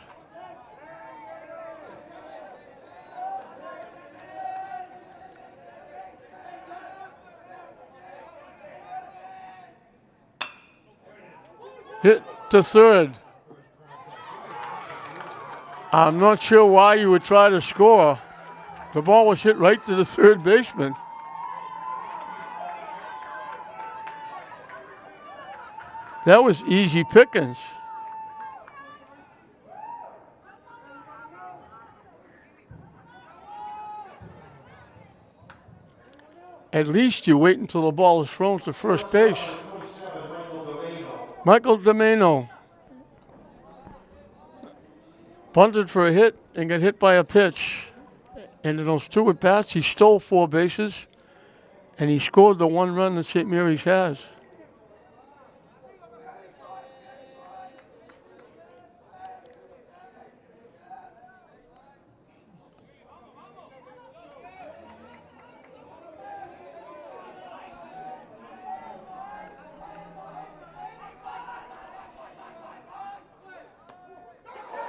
hit to third. I'm not sure why you would try to score. The ball was hit right to the third baseman. That was easy pickings. At least you wait until the ball is thrown to first base. 27, Michael Domeno bunted for a hit and got hit by a pitch. And in those two at-bats, he stole 4 bases, and he scored the 1 run that St. Mary's has.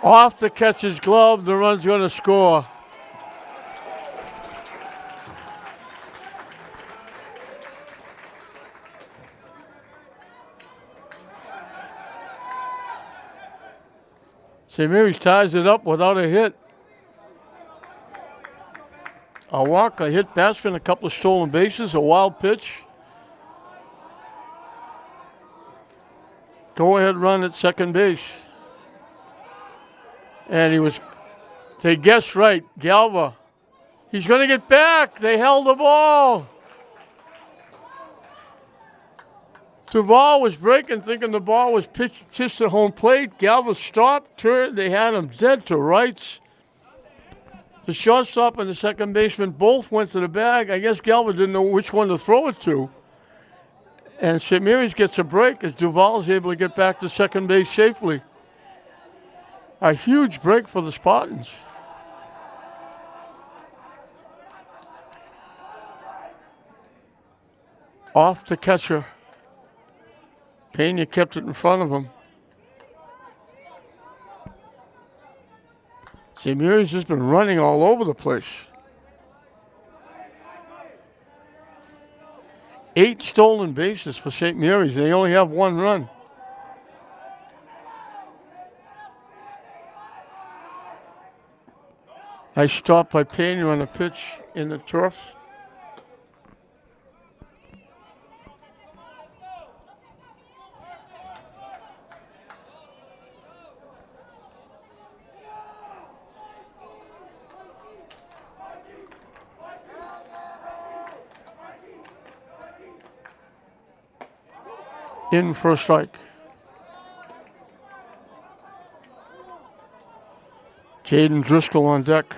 Off the catcher's glove, the run's going to score. St. Mary's ties it up without a hit. A walk, a hit batsman, a couple of stolen bases, a wild pitch. Go-ahead run at second base. And they guessed right, Galva. He's going to get back. They held the ball. Duval was breaking, thinking the ball was pitched to home plate. Galva stopped, turned. They had him dead to rights. The shortstop and the second baseman both went to the bag. I guess Galva didn't know which one to throw it to. And St. Mary's gets a break as Duval is able to get back to second base safely. A huge break for the Spartans. Off the catcher. Pena kept it in front of him. St. Mary's just been running all over the place. 8 stolen bases for St. Mary's. They only have 1 run. Nice stop by Pena on a pitch in the turf. In for a strike. Jaden Driscoll on deck.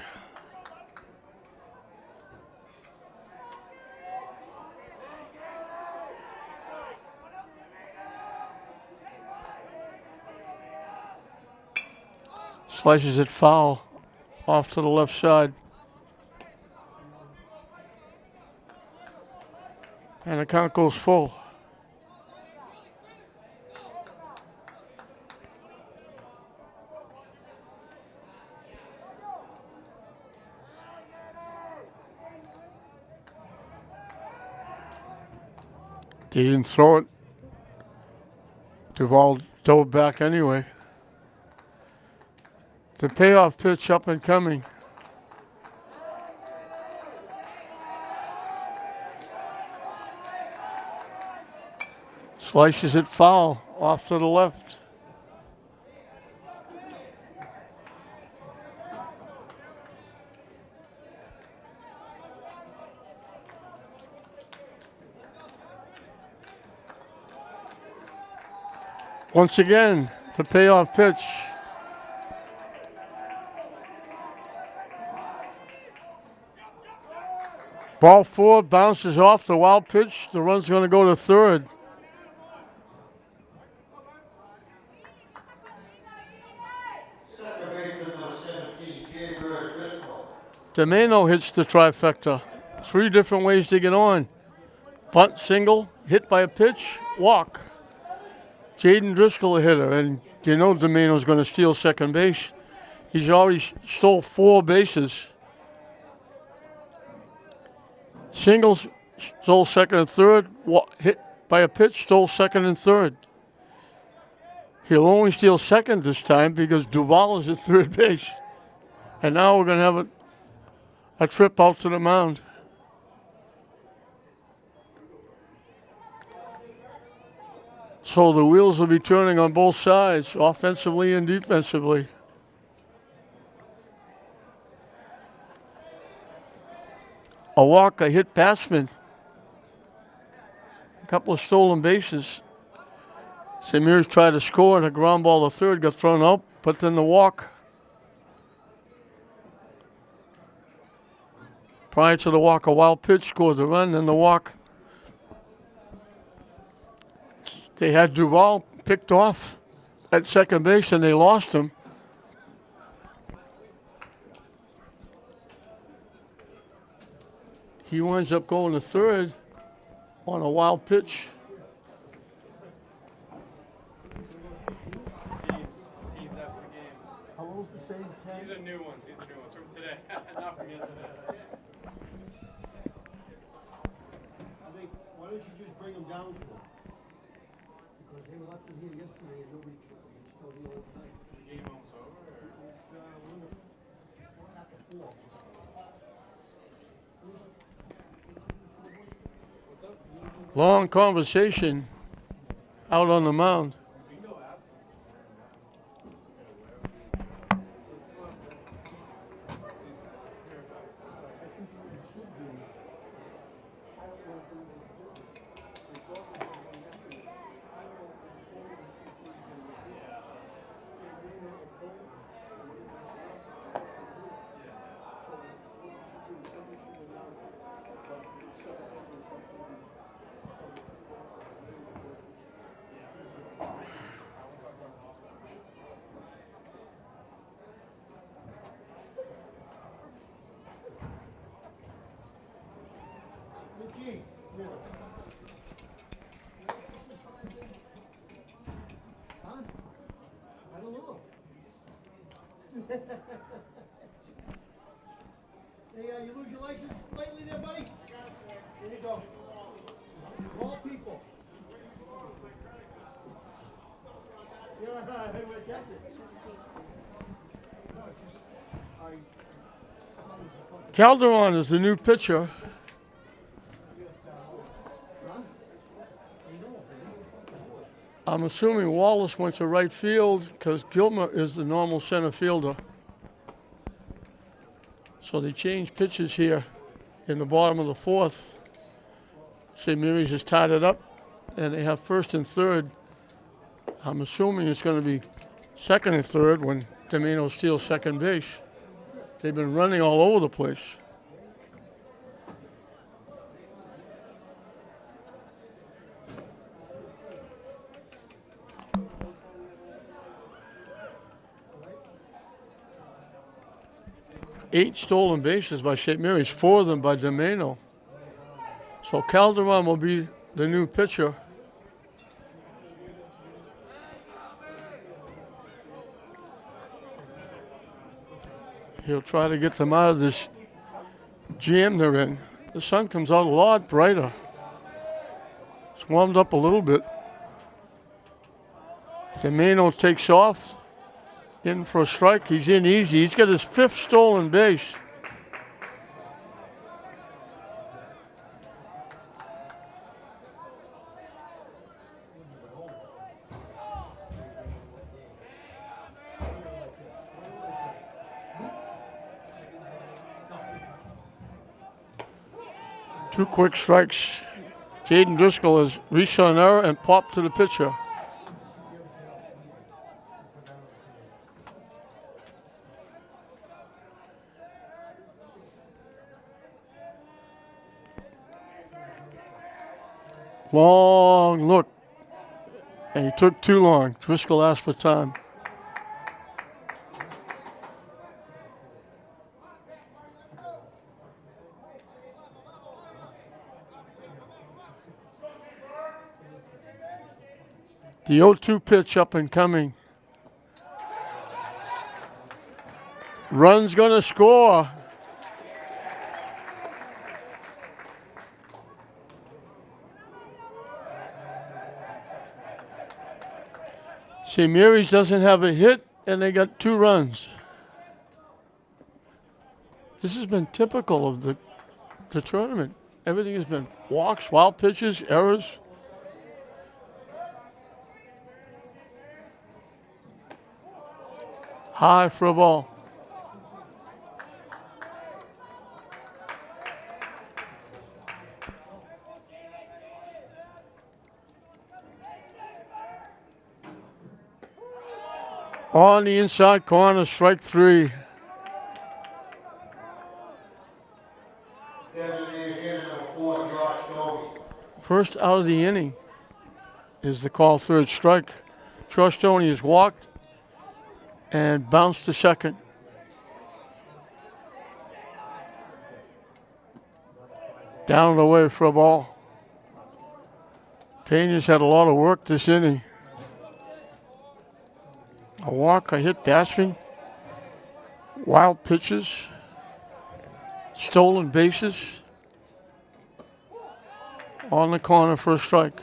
Slices it foul off to the left side. And the count goes full. They didn't throw it. Duval dove back anyway. The payoff pitch up and coming. Slices it foul off to the left. Once again, the payoff pitch. Ball 4 bounces off the wild pitch. The run's going to go to third. Second baseman number 17, Jared Driscoll. Domeno hits the trifecta. 3 different ways to get on. Bunt, single, hit by a pitch, walk. Jaden Driscoll a hitter, and you know Domeno's going to steal second base. He's already stole 4 bases. Singles, stole second and third. Hit by a pitch, stole second and third. He'll only steal second this time because Duval is at third base. And now we're going to have a trip out to the mound. So the wheels will be turning on both sides, offensively and defensively. A walk, a hit batsman. A couple of stolen bases. St. Mary's tried to score and a ground ball to third got thrown out, but then the walk. Prior to the walk, a wild pitch scored the run, then the walk. They had Duval picked off at second base and they lost him. He winds up going to third on a wild pitch. Teams after the game. How old's the same time? These are new ones from today, not from yesterday. I think, why don't you just bring them down to them? Because they were left in here yesterday and nobody took them. It's still here overnight. Is the game almost over? Or? It's after 4. Long conversation out on the mound. Mickey, here. Huh? I don't know. Hey, you lose your license lately there, buddy? Here you go. All people. Yeah, I kept it. No, it's just, I thought it was a fucking... Calderon is the new pitcher. Huh? I know, but I'm assuming Wallace went to right field because Gilmer is the normal center fielder. So they changed pitches here in the bottom of the fourth. St. Mary's has tied it up, and they have first and third. I'm assuming it's going to be second and third when Domino steals second base. They've been running all over the place. Eight stolen bases by St. Mary's, 4 of them by Domino. So Calderon will be the new pitcher. He'll try to get them out of this jam they're in. The sun comes out a lot brighter. It's warmed up a little bit. Domino takes off. In for a strike. He's in easy. He's got his 5th stolen base. Two quick strikes. Jaden Driscoll has reached on error and popped to the pitcher. Long look. And he took too long. Driscoll asked for time. The 0-2 pitch up and coming. Run's gonna score. St. Mary's doesn't have a hit, and they got 2 runs. This has been typical of the tournament. Everything has been walks, wild pitches, errors. High for a ball. On the inside corner, strike 3. Designated hitter number 4, Josh Doby. First out of the inning is the call, 3rd strike. Josh Stoney is walked and bounced to second. Down and away for a ball. Pena's had a lot of work this inning. A walk, a hit batsman, wild pitches, stolen bases. On the corner for a strike.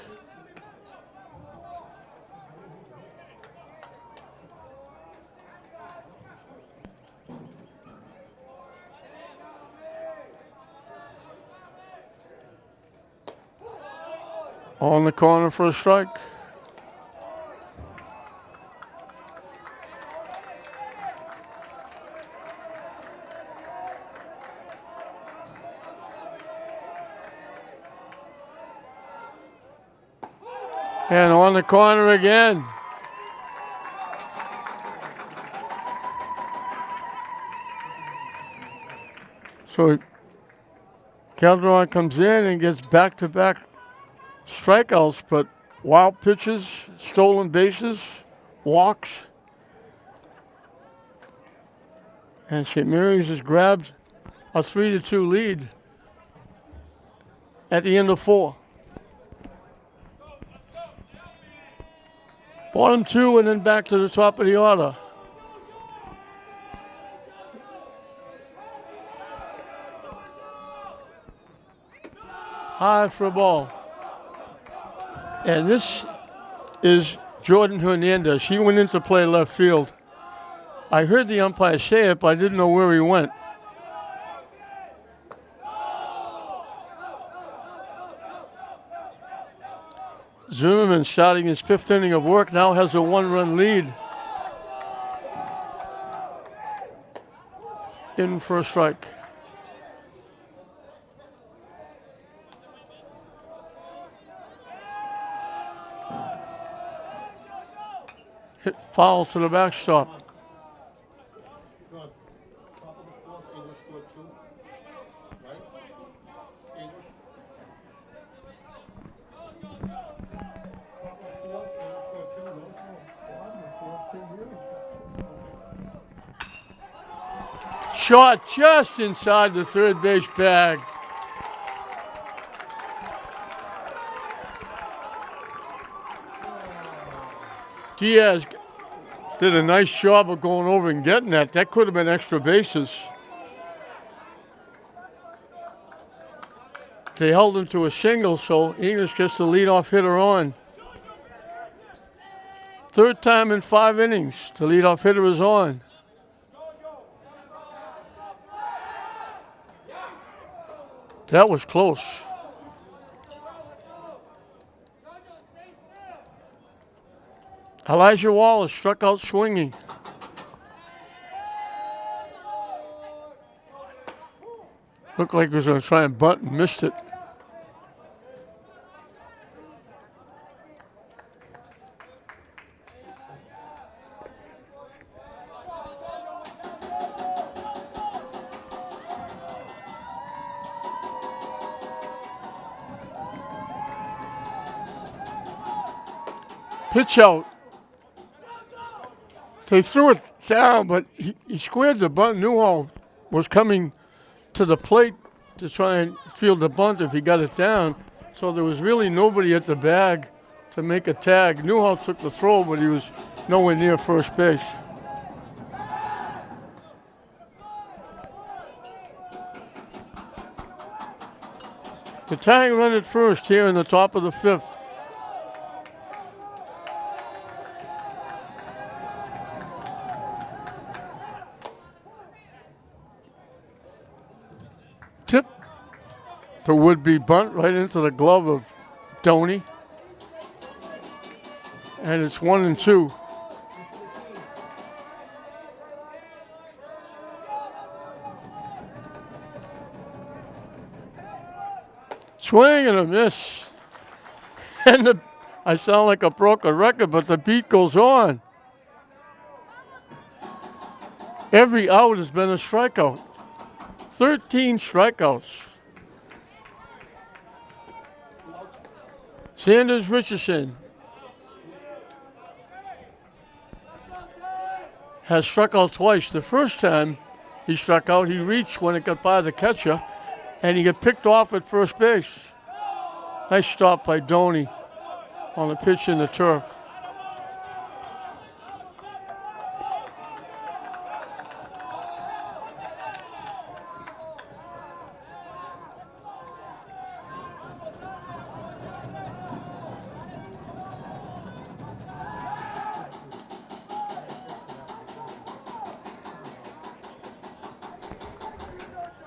On the corner for a strike. And on the corner again. So Calderon comes in and gets back-to-back strikeouts, but wild pitches, stolen bases, walks. And St. Mary's has grabbed a 3-2 lead at the end of 4. Bottom 2 and then back to the top of the order. High for a ball. And this is Jordan Hernandez. He went in to play left field. I heard the umpire say it, but I didn't know where he went. Zimmerman, starting his 5th inning of work, now has a 1-run lead. In for a strike. Hit foul to the backstop. John, top of the 4th, English scored 2. Right? English. Top of the 4th, English scored 2, no? Shot just inside the 3rd base bag. Diaz did a nice job of going over and getting that. That could have been extra bases. They held him to a single, so English gets the leadoff hitter on. 3rd time in 5 innings, the leadoff hitter is on. That was close. Elijah Wallace struck out swinging. Looked like he was going to try and bunt and missed it. Pitch out. They threw it down, but he squared the bunt. Newhall was coming to the plate to try and field the bunt if he got it down. So there was really nobody at the bag to make a tag. Newhall took the throw, but he was nowhere near first base. The tying run at first here in the top of the 5th. the would-be bunt right into the glove of Doney. And it's 1-2. Swing and a miss. And I sound like a broken record, but the beat goes on. Every out has been a strikeout. 13 strikeouts. Sanders Richardson has struck out twice. The first time he struck out, he reached when it got by the catcher, and he got picked off at first base. Nice stop by Doney on the pitch in the turf.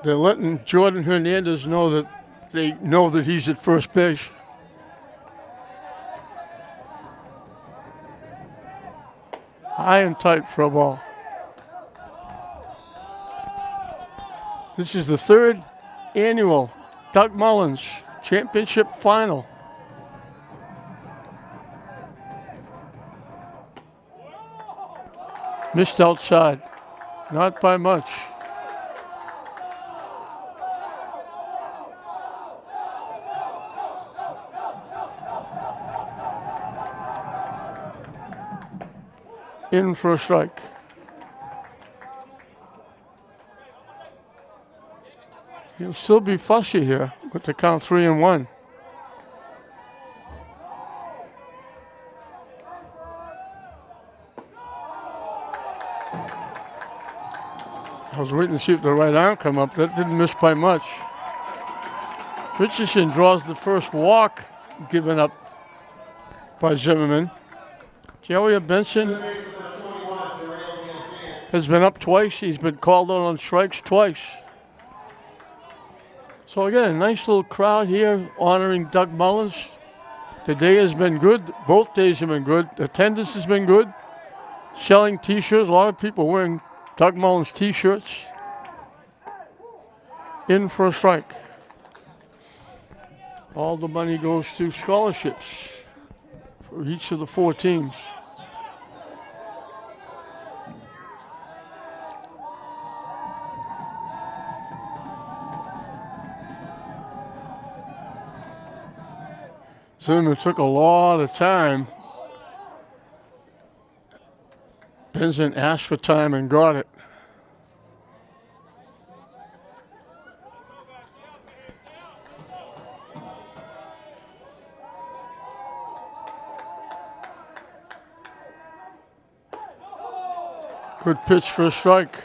They're letting Jordan Hernandez know that they know that he's at first base. High and tight for a ball. This is the third annual Doug Mullins Championship Final. Missed outside, not by much. In for a strike. He'll still be fussy here with the count 3-1. I was waiting to see if the right arm come up. That didn't miss by much. Richardson draws the first walk given up by Zimmerman. Joey Benson has been up twice. He's been called out on strikes twice. So again, a nice little crowd here honoring Doug Mullins. The day has been good. Both days have been good. Attendance has been good. Selling T-shirts. A lot of people wearing Doug Mullins T-shirts. In for a strike. All the money goes to scholarships for each of the 4 teams. Zimmerman took a lot of time. Benson asked for time and got it. Good pitch for a strike.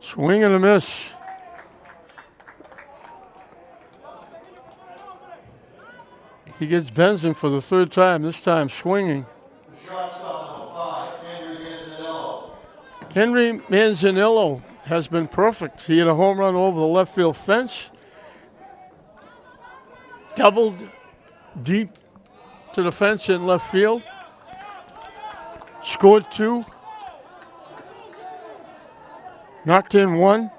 Swing and a miss. He gets Benson for the 3rd time, this time swinging. Shortstop number 5, Henry Manzanillo has been perfect. He had a home run over the left field fence. Doubled deep to the fence in left field. Scored 2. Knocked in 1.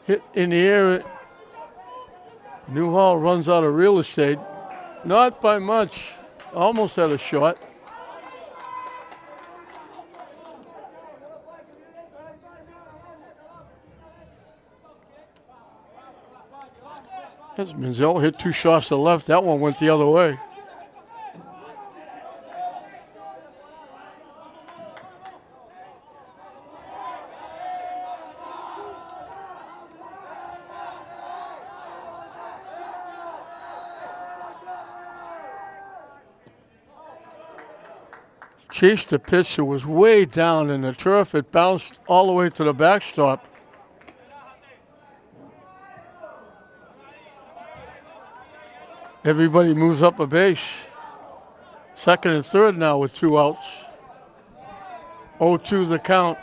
Hit in the air. Newhall runs out of real estate. Not by much. Almost had a shot. As Menzel hit 2 shots to the left, that one went the other way. chased the pitch. It was way down in the turf. It bounced all the way to the backstop. Everybody moves up a base. Second and third now with 2 outs. 0-2 the count.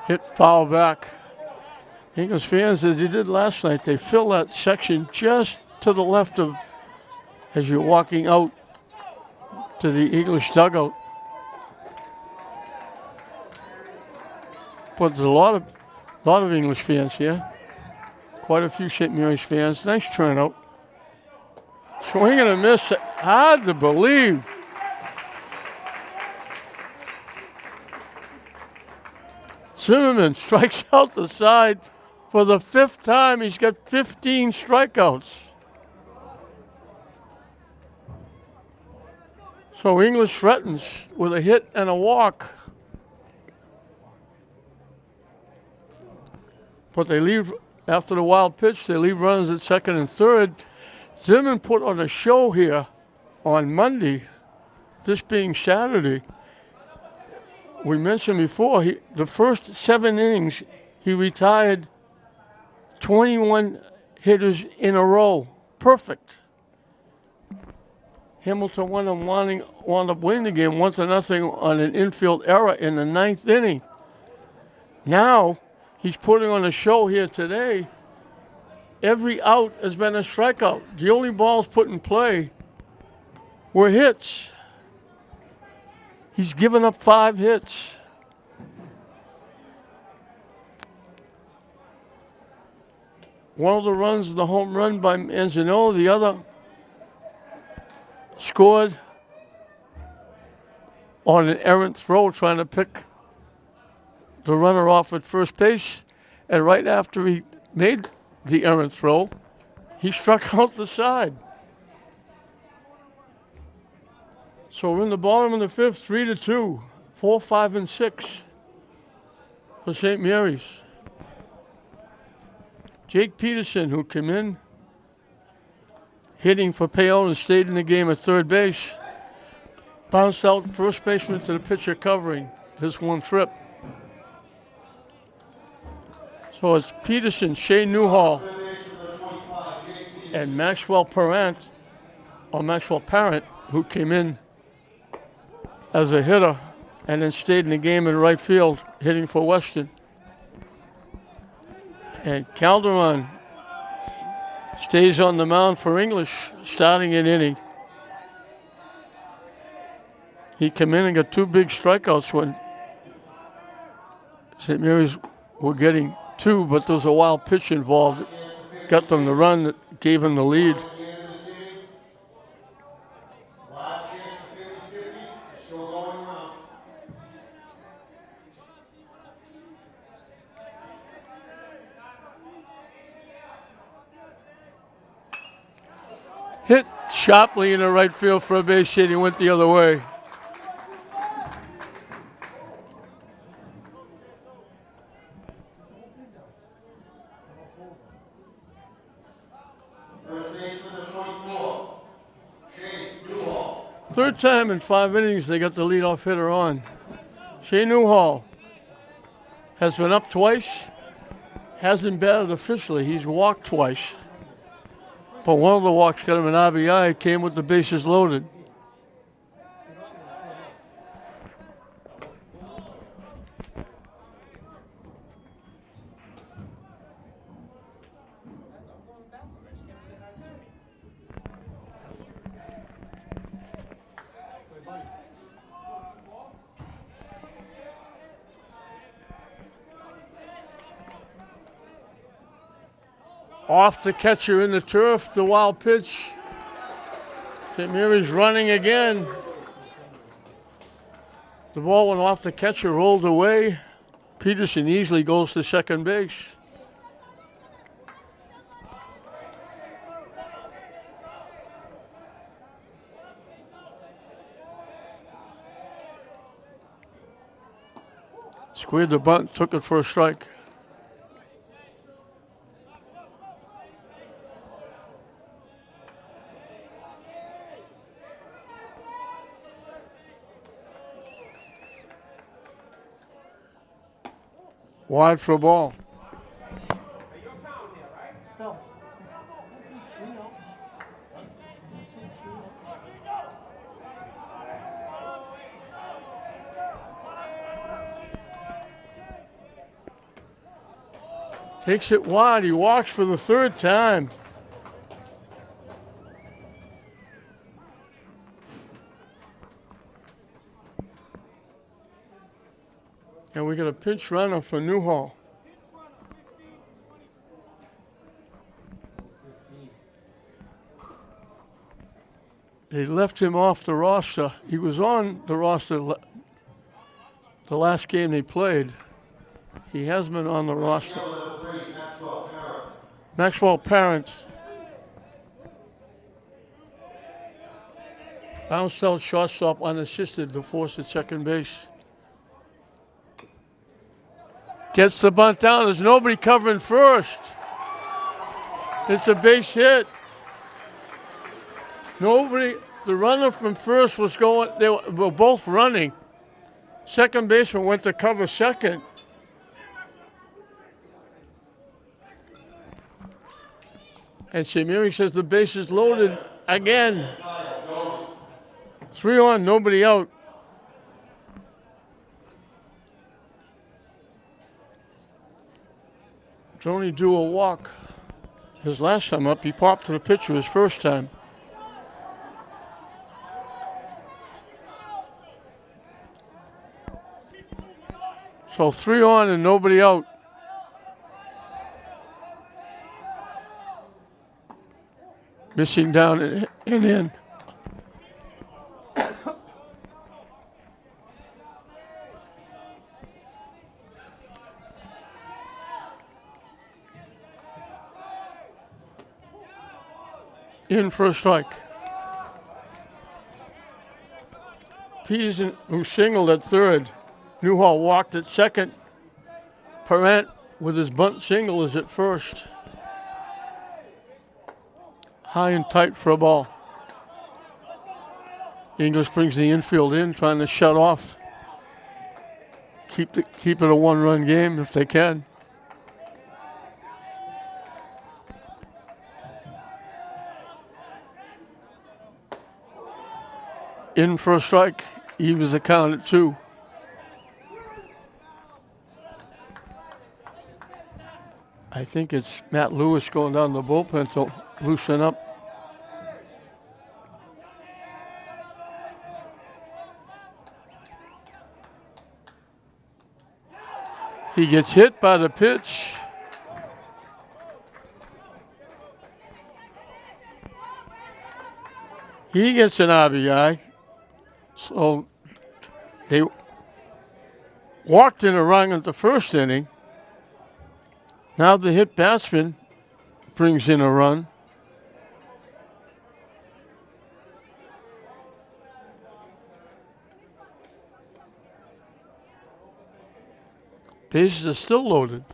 Hit foul back. Eagles fans, as they did last night, they fill that section just to the left of, as you're walking out to the Eagles dugout. But there's a lot of English fans here. Quite a few St. Mary's fans. Nice turnout. Swing and a miss. Hard to believe. Zimmerman strikes out the side for the 5th time. He's got 15 strikeouts. So English threatens with a hit and a walk. But they leave, after the wild pitch, they leave runners at second and third. Zimmerman put on a show here on Monday, this being Saturday. We mentioned before, the first 7 innings, he retired 21 hitters in a row. Perfect. Hamilton wound up winning the game 1-0 on an infield error in the 9th inning. Now, he's putting on a show here today. Every out has been a strikeout. The only balls put in play were hits. He's given up 5 hits. One of the runs is the home run by Manzano. The other scored on an errant throw, trying to pick the runner off at first base. And right after he made the errant throw, he struck out the side. So we're in the bottom of the 5th, 3-2, 4, 5, and 6 for St. Mary's. Jake Peterson, who came in hitting for Payon and stayed in the game at third base, bounced out first baseman to the pitcher covering his one trip. So it's Peterson, Shane Newhall, and Maxwell Parent, who came in as a hitter and then stayed in the game in right field, hitting for Weston. And Calderon stays on the mound for English, starting an inning. He came in and got 2 big strikeouts when St. Mary's were getting 2, but there was a wild pitch involved. Got them the run that gave them the lead. Hit sharply in the right field for a base hit. He went the other way. First baseman, the 24, Shane Newhall. 3rd time in 5 innings they got the leadoff hitter on. Shane Newhall has been up twice, hasn't batted officially. He's walked twice. But one of the walks got him an RBI, came with the bases loaded. Off the catcher in the turf, the wild pitch. St. Mary's running again. The ball went off the catcher, rolled away. Peterson easily goes to second base. Squared the bunt, took it for a strike. Wide for a ball. Takes it wide. He walks for the third time. And we got a pinch runner for Newhall. They left him off the roster. He was on the roster the last game they played. He has been on the roster. Maxwell Parent. Bounced out shortstop unassisted to force at second base. Gets the bunt down. There's nobody covering first. It's a base hit. Nobody. The runner from first was going. They were both running. Second baseman went to cover second. And Shemiri says the base is loaded again. 3 on, nobody out. Droney drew a walk. His last time up, he popped to the pitcher his first time. So 3 on and nobody out. Missing down and in. In for a strike. Peterson, who singled at third. Newhall walked at second. Parent with his bunt single is at first. High and tight for a ball. English brings the infield in, trying to shut off. Keep it a 1-run game if they can. In for a strike. Evens the count at 2. I think it's Matt Lewis going down the bullpen to loosen up. He gets hit by the pitch. He gets an RBI. So they walked in a run at the first inning. Now the hit batsman brings in a run. Bases are still loaded.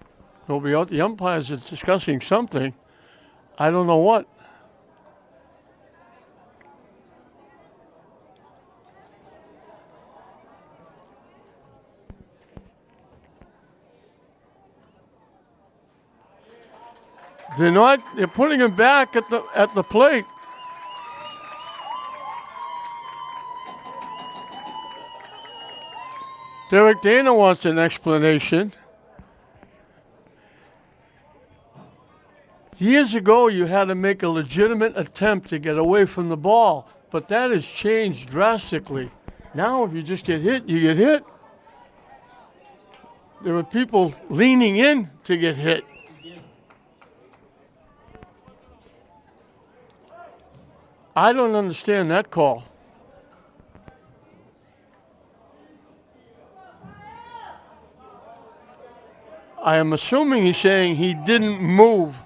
Nobody out. The umpires are discussing something. I don't know what. They're putting him back at the plate. Derek Dana wants an explanation. Years ago, you had to make a legitimate attempt to get away from the ball, but that has changed drastically. Now, if you just get hit, you get hit. There were people leaning in to get hit. I don't understand that call. I am assuming he's saying he didn't move,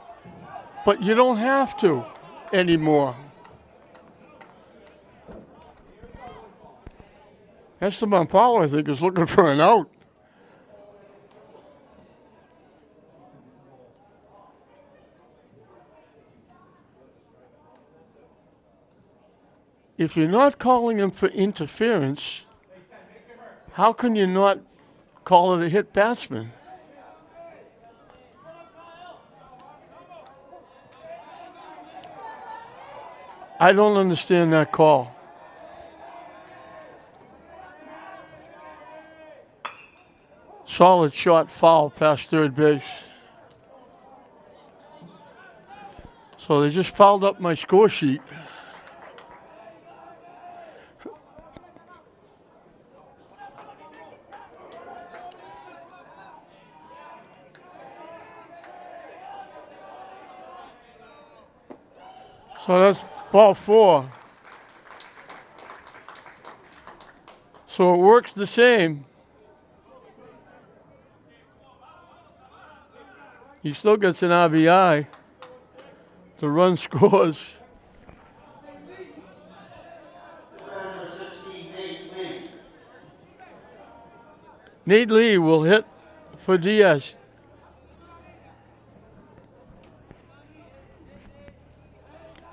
but you don't have to anymore. Esteban Paulo, I think, is looking for an out. if you're not calling him for interference, how can you not call it a hit batsman? I don't understand that call. Solid shot foul past third base. So they just fouled up my score sheet. So that's ball 4. So it works the same. He still gets an RBI. The run scores. Number 16, Nate Lee. Nate Lee will hit for Diaz.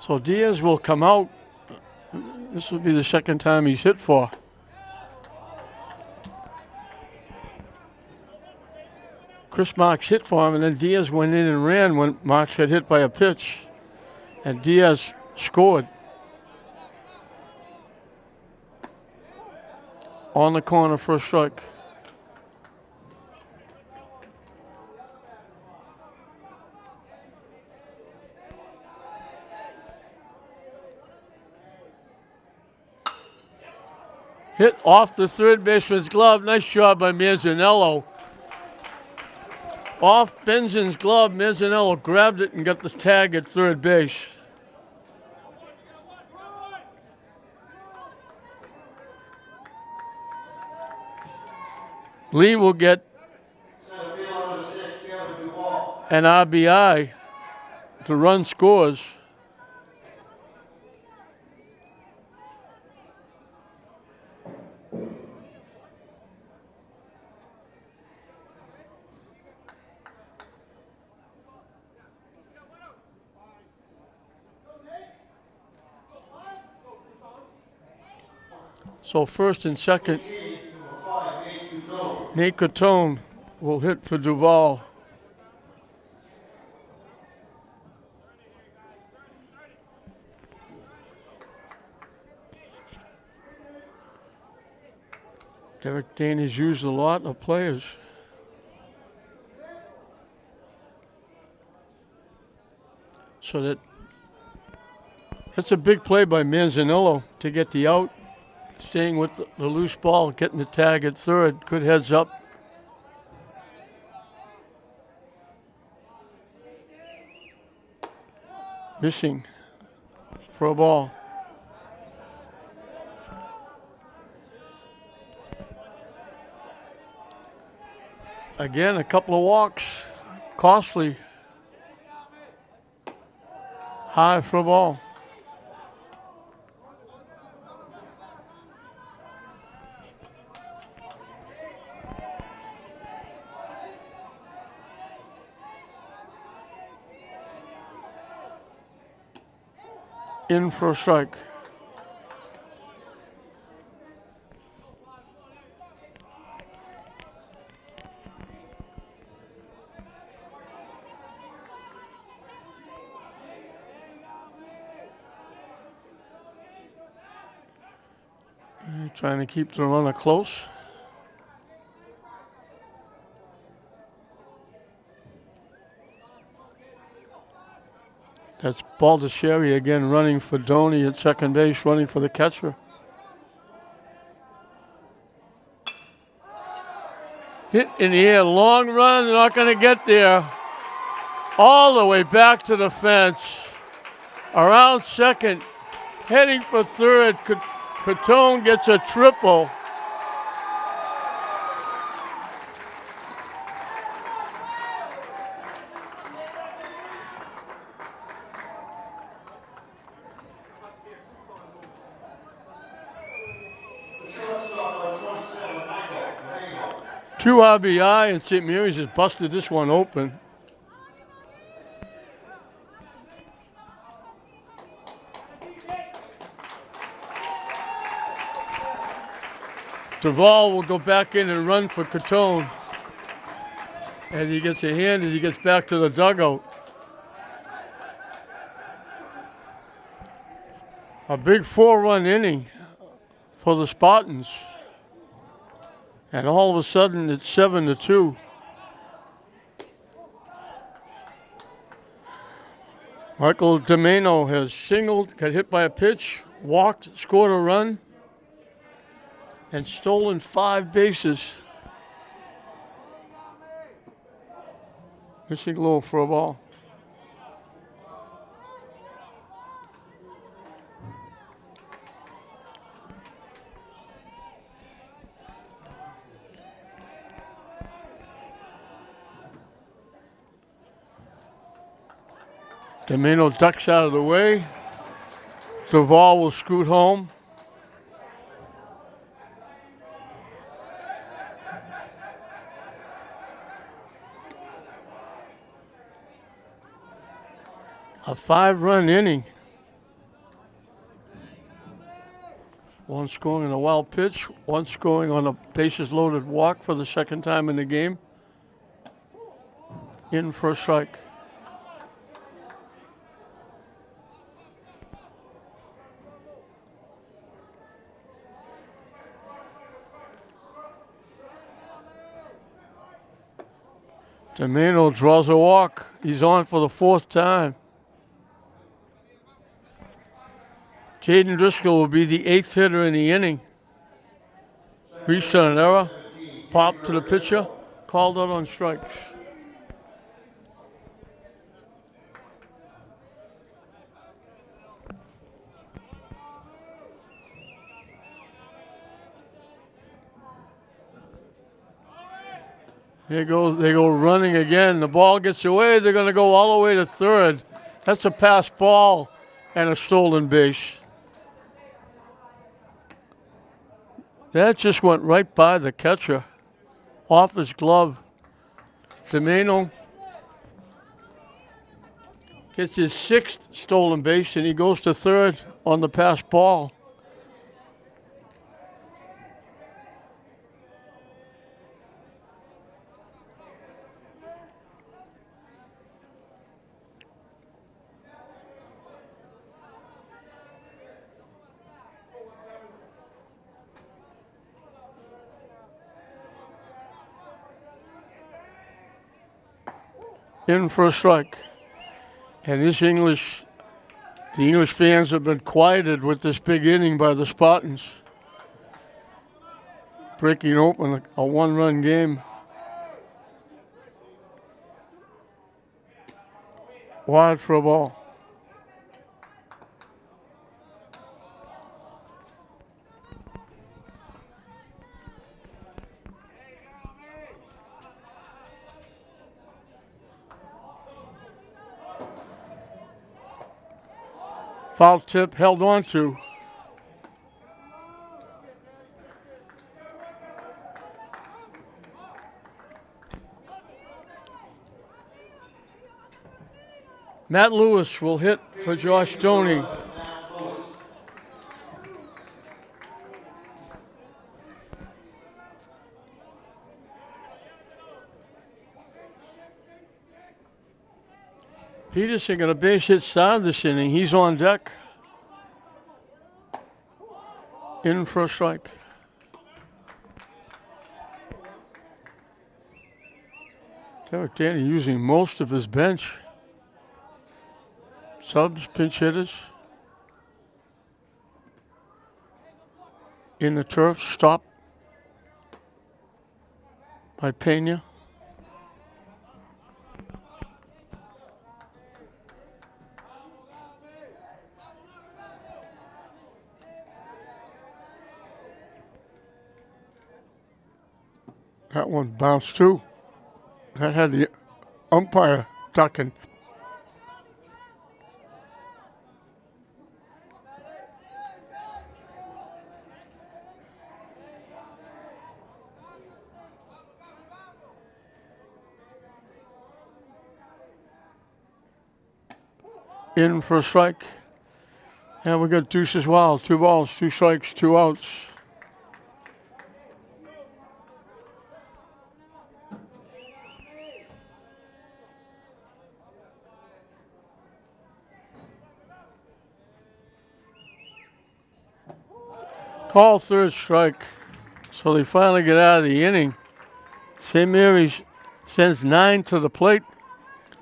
So Diaz will come out. This will be the second time he's hit for. Chris Marks hit for him, and then Diaz went in and ran when Marks got hit by a pitch. And Diaz scored. On the corner for a strike. Hit off the third baseman's glove. Nice job by Mazzanello. Off Benson's glove, Mazzanello grabbed it and got the tag at third base. Lee will get an RBI. The run scores. So first and second, Nate Cotone will hit for Duval. Derek Dane has used a lot of players. So that's a big play by Manzanillo to get the out. Staying with the loose ball, getting the tag at third. Good heads up. Missing for a ball. Again, a couple of walks. Costly. High for a ball. In for a strike. Trying to keep the runner close. That's Baldessari again running for Doney at second base, running for the catcher. Hit in the air, long run, not going to get there. All the way back to the fence. Around second, heading for third. Cotone gets a triple. Two RBI, and St. Mary's has busted this one open. Duvall will go back in and run for Catone. And he gets a hand as he gets back to the dugout. A big 4-run inning for the Spartans. And all of a sudden it's 7-2. Michael Domeno has singled, got hit by a pitch, walked, scored a run, and stolen 5 bases. Missing low for a ball. Domeno ducks out of the way. Duvall will scoot home. A 5-run inning. One scoring on a wild pitch, one scoring on a bases loaded walk for the second time in the game. In for a strike. Domeno draws a walk. He's on for the 4th time. Jaden Driscoll will be the 8th hitter in the inning. Reached on an error. Pop to the pitcher. Called out on strikes. Here goes, they go running again. The ball gets away. They're going to go all the way to third. That's a pass ball and a stolen base. That just went right by the catcher, off his glove. Domeno gets his 6th stolen base, and he goes to third on the pass ball. In for a strike. And the English fans have been quieted with this big inning by the Spartans. Breaking open a 1-run game. Wide for a ball. Foul tip held on to. Matt Lewis will hit for Josh Stoney. Peterson got a base hit start this inning. He's on deck. In for a strike. Derek Danny using most of his bench. Subs, pinch hitters. In the turf, stop by Pena. That one bounced too. That had the umpire ducking. In for a strike. And we got Deuces Wild. 2 balls, 2 strikes, 2 outs. Call third strike. So they finally get out of the inning. St. Mary's sends 9 to the plate.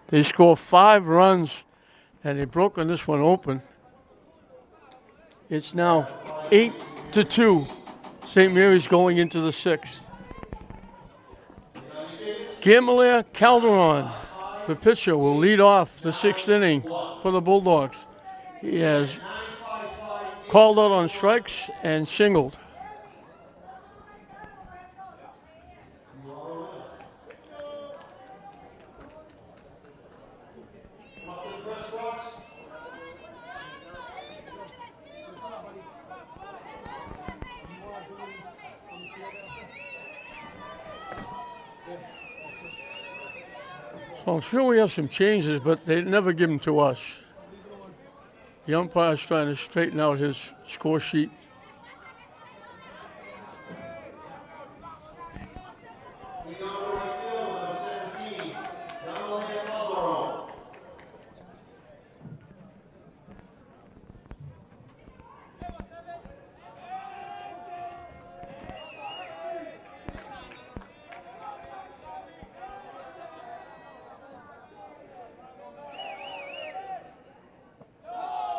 They score 5 runs, and they've broken this one open. It's now 8-2. St. Mary's going into the 6th. Gamaliel Calderon, the pitcher, will lead off the 6th inning for the Bulldogs. He has called out on strikes and singled. So I'm sure we have some changes, but they never give them to us. The umpire's trying to straighten out his score sheet.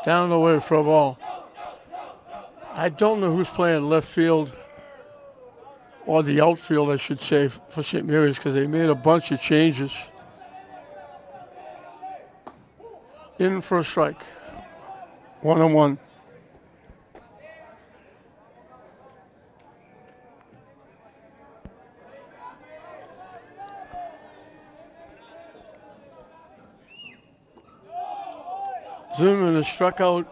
Down the way for a ball. I don't know who's playing left field, or the outfield, I should say, for St. Mary's, because they made a bunch of changes. In for a strike. 1-1. Zimmerman has struck out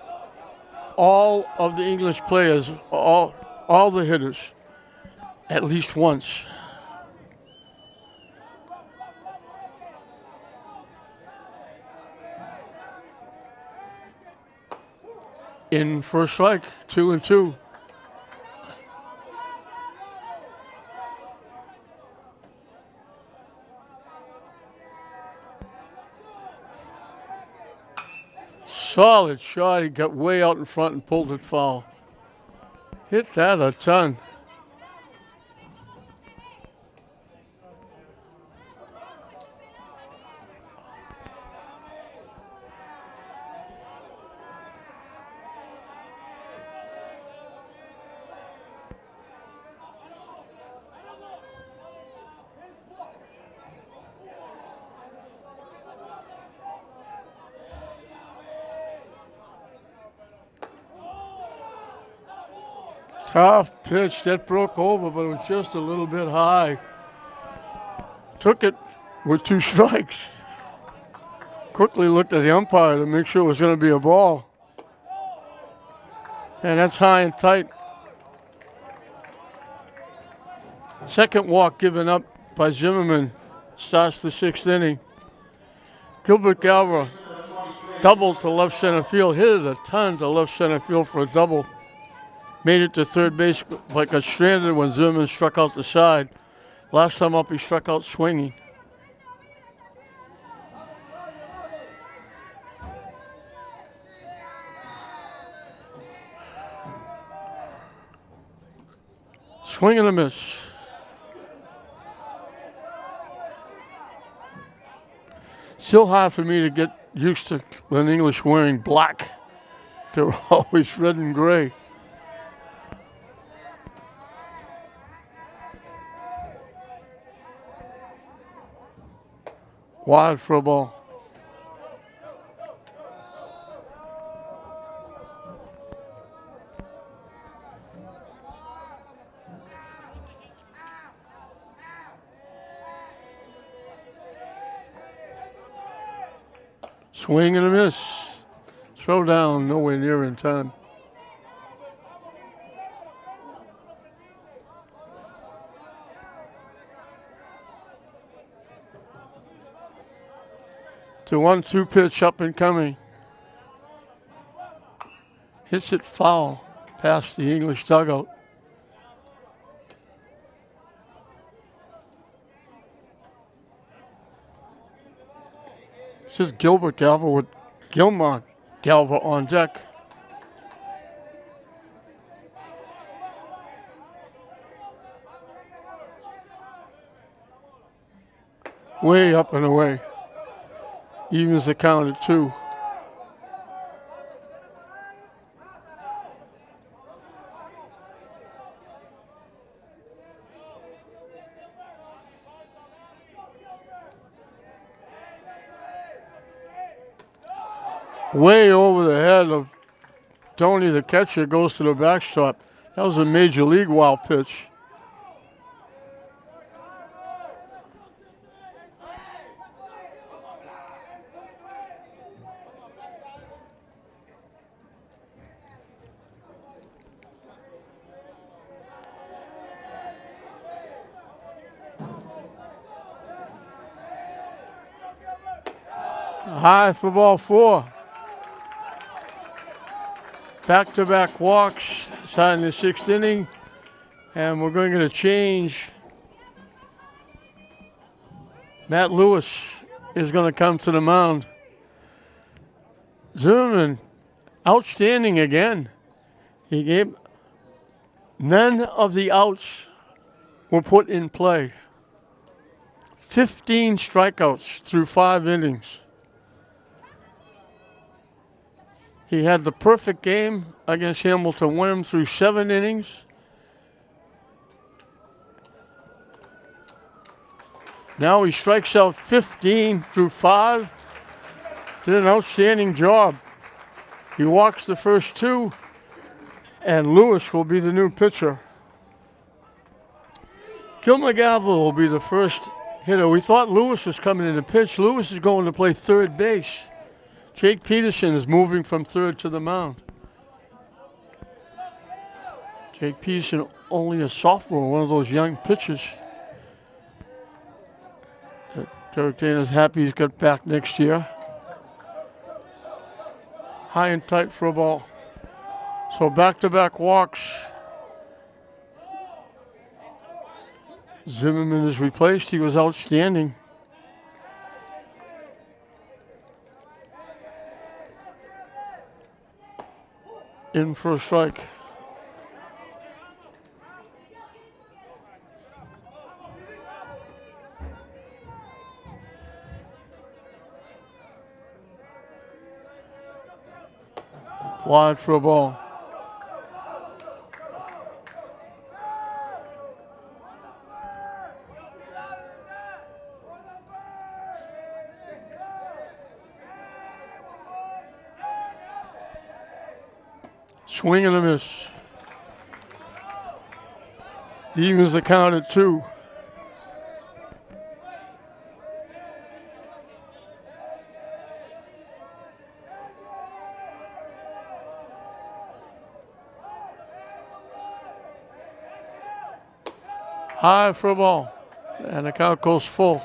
all of the English players, all the hitters, at least once. In for a strike, 2-2. Solid shot. He got way out in front and pulled it foul. Hit that a ton. Tough pitch. That broke over, but it was just a little bit high. Took it with 2 strikes. Quickly looked at the umpire to make sure it was going to be a ball. And that's high and tight. Second walk given up by Zimmerman starts the 6th inning. Gilbert Galva doubled to left center field. Hit it a ton to left center field for a double. Made it to third base, but got stranded when Zimmerman struck out the side. Last time up, he struck out swinging. Swing and a miss. Still hard for me to get used to Glenn English wearing black. They're always red and gray. Wide for a ball. Swing and a miss. Throw down, nowhere near in time. The 1-2 pitch up and coming. Hits it foul past the English dugout. This is Gilbert Galva with Gilmar Galva on deck. Way up and away. Evens the count at 2. Way over the head of Tony, the catcher, goes to the backstop. That was a major league wild pitch. High for ball 4. Back-to-back walks, starting the 6th inning, and we're going to get a change. Matt Lewis is going to come to the mound. Zimmerman, outstanding again. He gave none of the outs were put in play. 15 strikeouts through 5 innings. He had the perfect game against Hamilton, won him through 7 innings. Now he strikes out 15 through 5. Did an outstanding job. He walks the first 2, and Lewis will be the new pitcher. Gil McGavel will be the first hitter. We thought Lewis was coming in to pitch. Lewis is going to play third base. Jake Peterson is moving from third to the mound. Jake Peterson, only a sophomore, one of those young pitchers. Derek Dana's happy he's got back next year. High and tight for a ball. So back-to-back walks. Zimmerman is replaced. He was outstanding. In for a strike. Wide for a ball. Swing and a miss. Evens the count at 2. High for a ball. And the count goes full.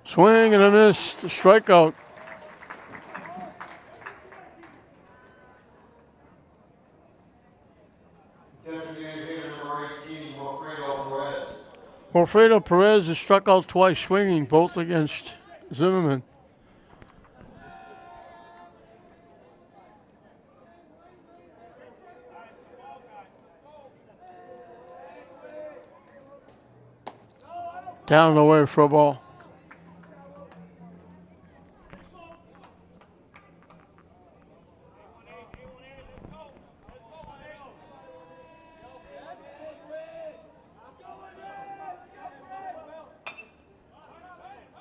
Swing and a miss, the strikeout. Wilfredo Perez has struck out twice swinging, both against Zimmerman. Down and away for a ball.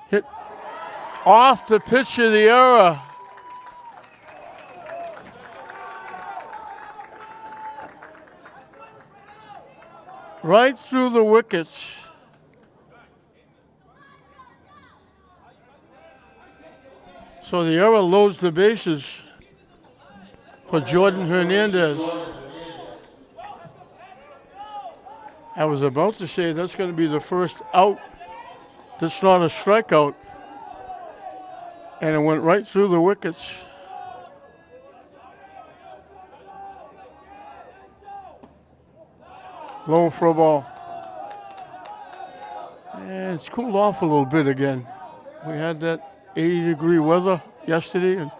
Hit off the pitch of the era. Right through the wickets. So the era loads the bases for Jordan Hernandez. I was about to say that's going to be the first out that's not a strikeout. And it went right through the wickets. Low for a ball. And it's cooled off a little bit again. We had that 80-degree weather yesterday, and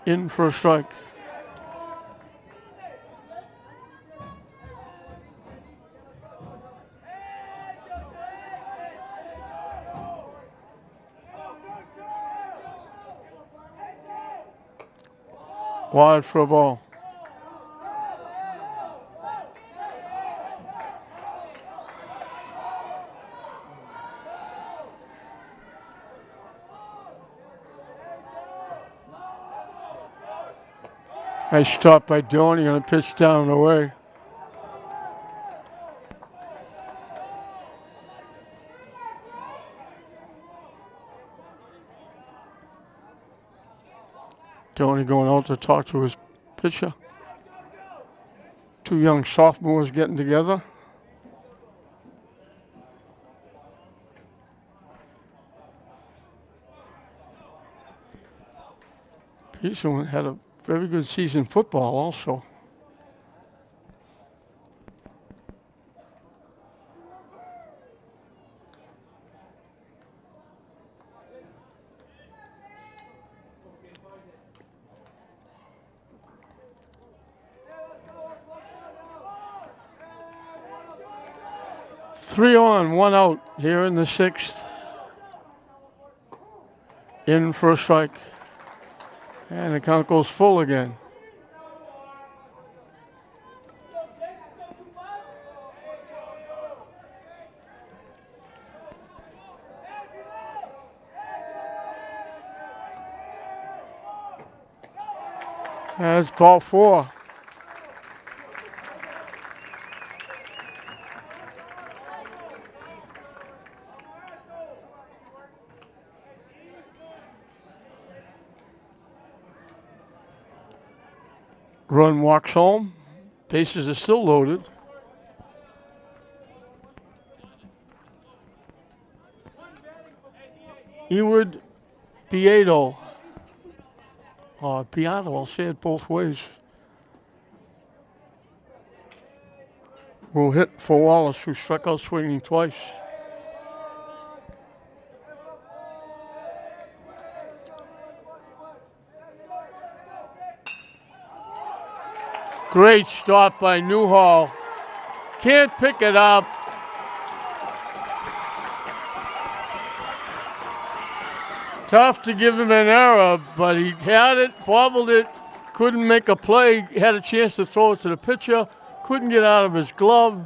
In for a strike. Wide for a ball. Nice stop by Doney on a pitch down and away. Doney going out to talk to his pitcher. Two young sophomores getting together. Peterson had a very good season football also. Three on, one out here in the sixth. In for a strike. And the count goes full again. That's ball four. Run walks home. Bases are still loaded. Eward Beato. Beato, I'll say it both ways. Will hit for Wallace, who struck out swinging twice. Great stop by Newhall. Can't pick it up. Tough to give him an error, but he had it, bobbled it, couldn't make a play. Had a chance to throw it to the pitcher, couldn't get out of his glove.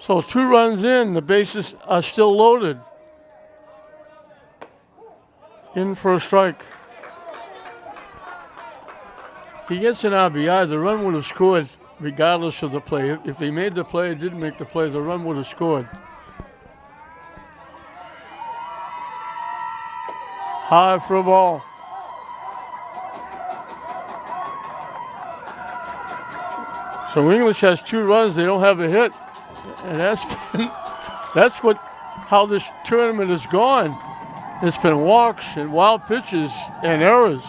So 2 runs in, the bases are still loaded. In for a strike. He gets an RBI, the run would have scored regardless of the play. If he made the play or didn't make the play, the run would have scored. High for a ball. So English has 2 runs, they don't have a hit. And that's how this tournament has gone. It's been walks and wild pitches and errors.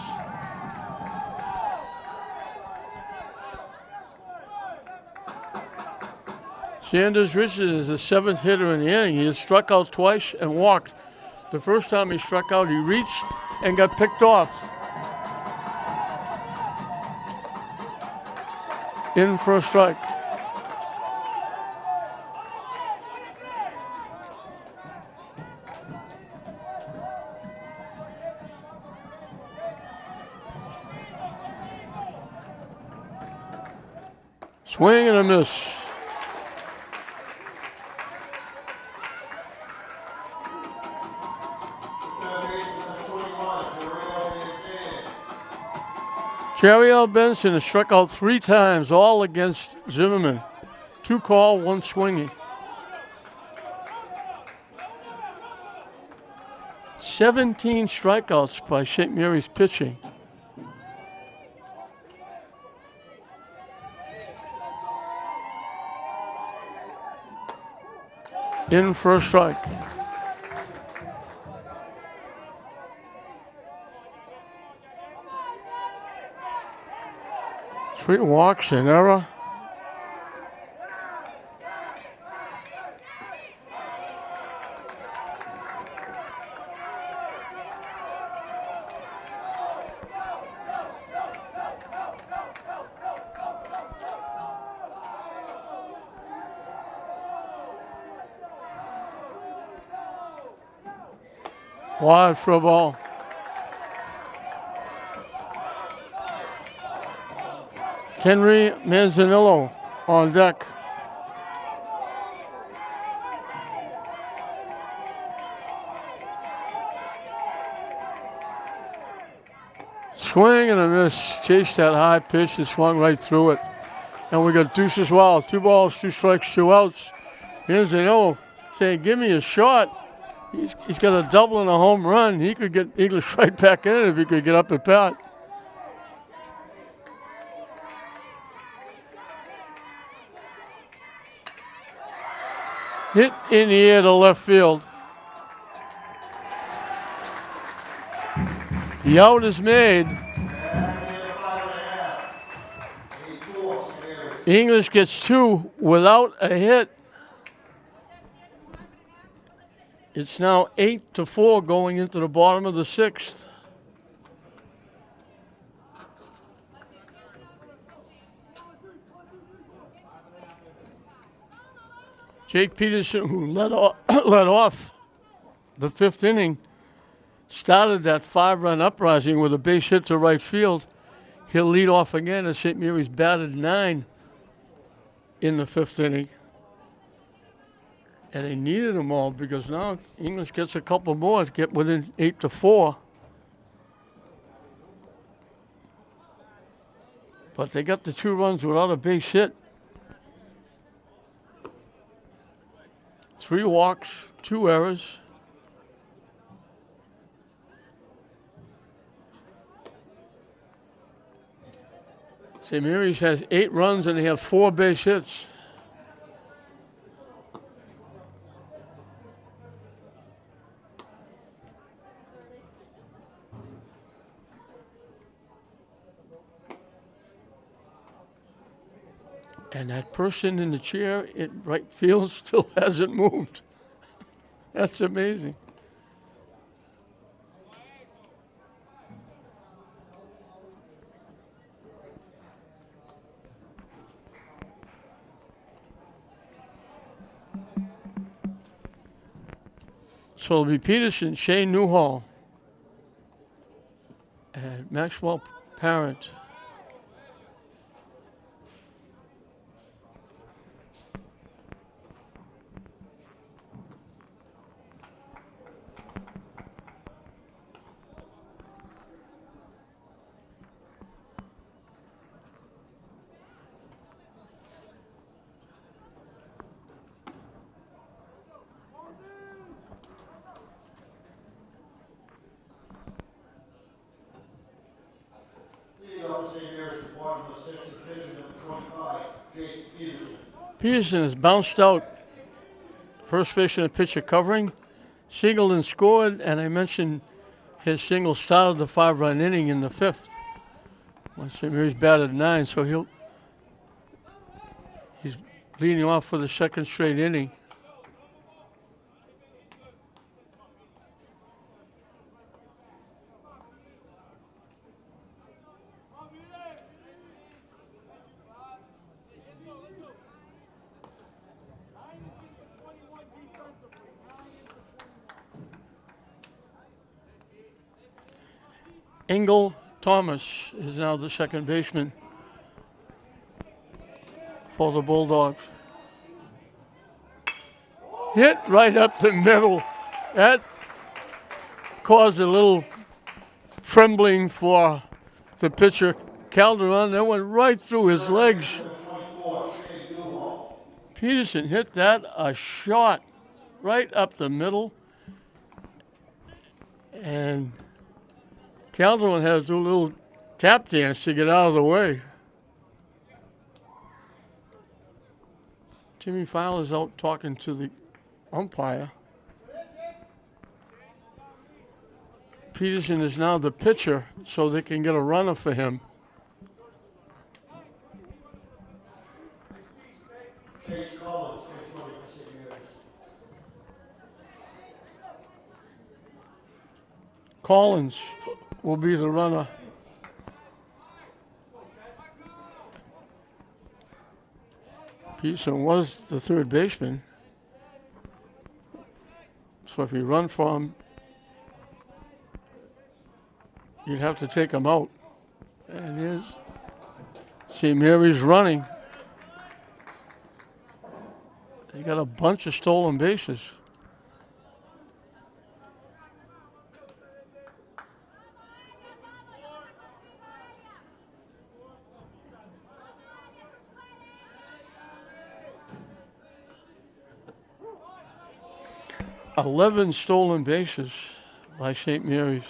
Sanders Richards is the 7th hitter in the inning. He has struck out twice and walked. The first time he struck out, he reached and got picked off. In for a strike. Swing and a miss. Jerry Benson has struck out 3 times, all against Zimmerman. 2 call, 1 swinging. 17 strikeouts by St. Mary's pitching. In for a strike. 3 walks, an error. Wide for a ball. Henry Manzanillo on deck. Swing and a miss. Chased that high pitch and swung right through it. And we got deuce as well. 2 balls, 2 strikes, 2 outs. Manzanillo saying, give me a shot. He's got a double and a home run. He could get English right back in it if he could get up at bat. Hit in the air to left field. The out is made. English gets 2 without a hit. It's now 8-4 going into the bottom of the 6th. Jake Peterson, who led off the 5th inning, started that 5-run uprising with a base hit to right field. He'll lead off again as St. Mary's batted 9 in the 5th inning. And they needed them all because now English gets a couple more to get within 8-4. But they got the 2 runs without a base hit. 3 walks, 2 errors. St. Mary's has 8 runs and they have 4 base hits. And that person in the chair in right field still hasn't moved. That's amazing. So it'll be Peterson, Shane Newhall, and Maxwell Parent. Peterson has bounced out. First baseman and pitcher covering. Singleton scored, and I mentioned his single started the 5-run inning in the 5th. Once St. Mary's batted 9, so he's leading off for the 2nd straight inning. Engel Thomas is now the 2nd baseman for the Bulldogs. Hit right up the middle. That caused a little trembling for the pitcher, Calderon. That went right through his legs. Peterson hit that a shot right up the middle. And Calderon had to do a little tap dance to get out of the way. Jimmy Fowler's out talking to the umpire. Peterson is now the pitcher, so they can get a runner for him. Collins will be the runner. Peterson was the third baseman. So if you run for him, you'd have to take him out. And here's St. Mary's running. They got a bunch of stolen bases. $11 stolen bases by St. Mary's.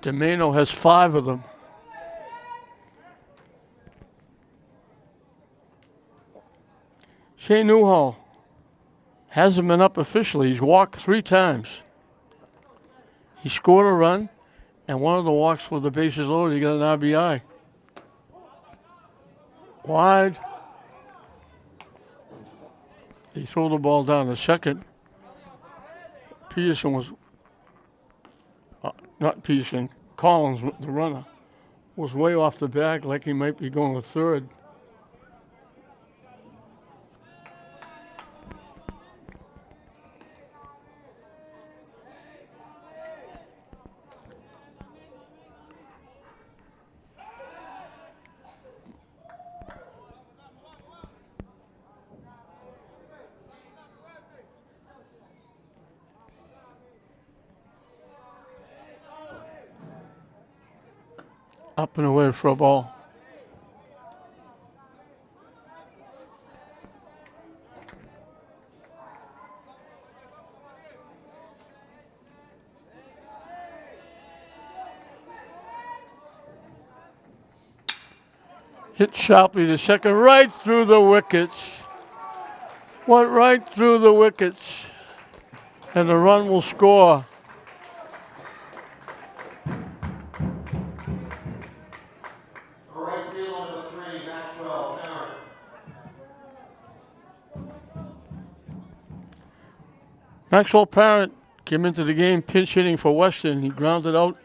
Domeno has 5 of them. Shane Newhall hasn't been up officially. He's walked 3 times. He scored a run, and one of the walks with the bases loaded, he got an RBI. Wide. He threw the ball down to second. Peterson was, not Peterson, Collins, the runner, was way off the back like he might be going to third. Up and away for a ball. Hit sharply to second, right through the wickets. Went right through the wickets. And the run will score. Maxwell Parent came into the game pinch hitting for Weston. He grounded out,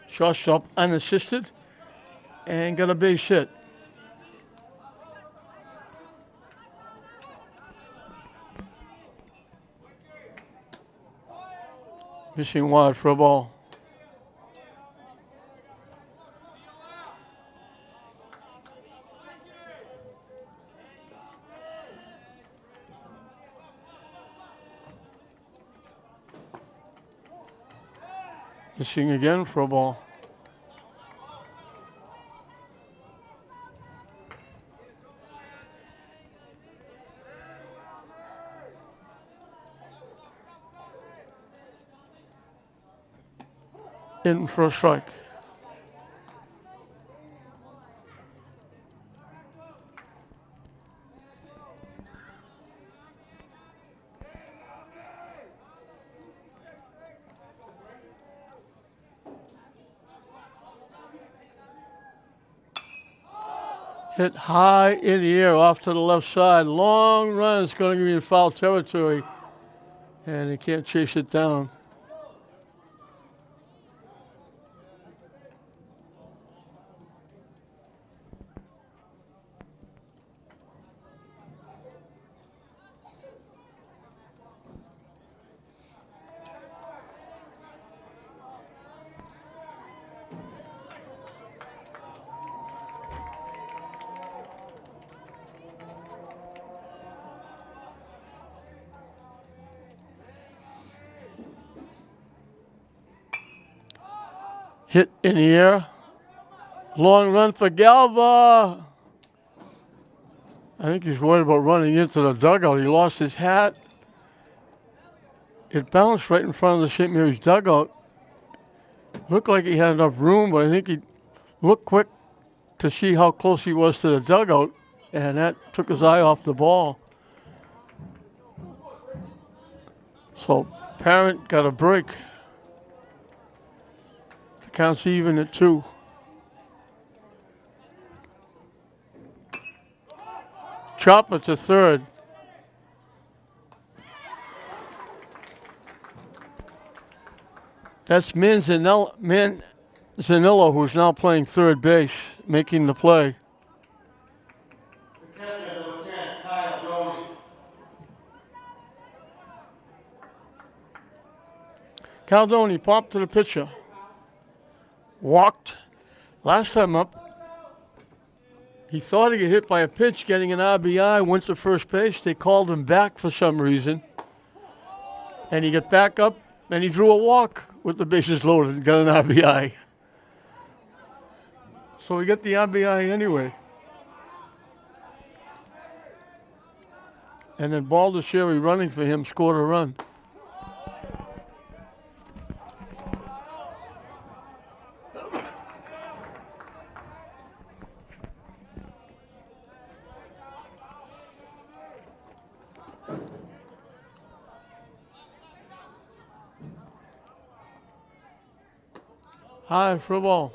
shortstop unassisted, and got a base hit. Missing wide for a ball. Missing again for a ball. In for a strike. Hit high in the air off to the left side. Long run. It's going to be in foul territory. And he can't chase it down. Hit in the air. Long run for Galva. I think he's worried about running into the dugout. He lost his hat. It bounced right in front of the St. Mary's dugout. Looked like he had enough room, but I think he looked quick to see how close he was to the dugout, and that took his eye off the ball. So Parent got a break. Counts even at 2. Chopper to third. That's Manzanillo, who's now playing third base, making the play. The catcher, number 10, Kyle Downey. Caldoni popped to the pitcher. Walked. Last time up, he thought he got hit by a pitch, getting an RBI, went to first base. They called him back for some reason. And he got back up, and he drew a walk with the bases loaded and got an RBI. So he got the RBI anyway. And then Baldessari running for him scored a run. High for a ball.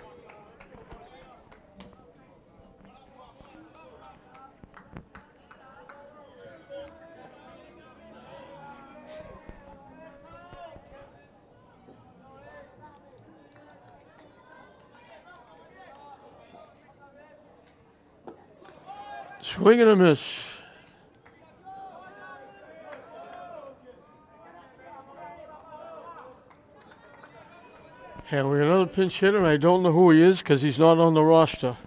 Swing and a miss. And we got another pinch hitter. I don't know who he is because he's not on the roster.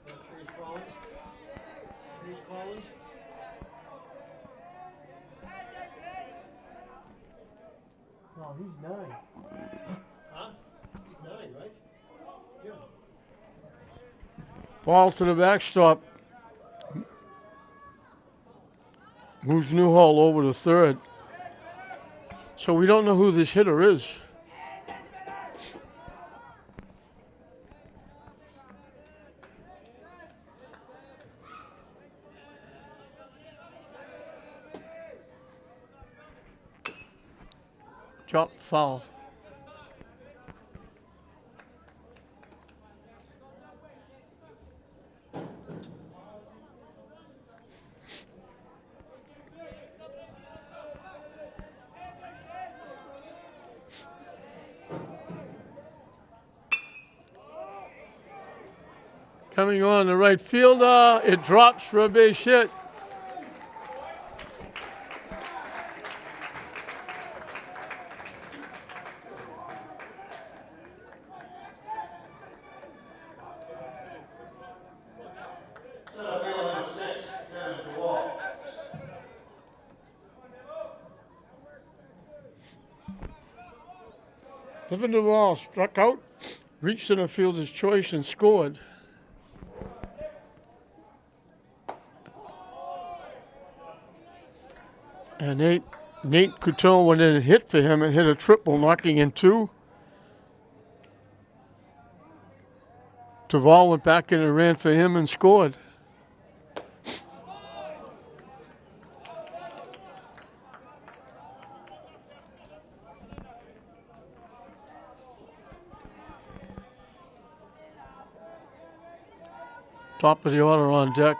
Chase Collins. Chase Collins. No, he's 9. Huh? He's 9, right? Yeah. Ball to the backstop. Moves Newhall over to third. So we don't know who this hitter is. Drop foul. Coming on the right fielder, it drops for a base hit. Center fielder number 6, Kevin DeWalt. Kevin DeWall struck out, reached in the fielder's choice and scored. And Nate Couture went in and hit for him and hit a triple, knocking in 2. Duvall went back in and ran for him and scored. Top of the order on deck.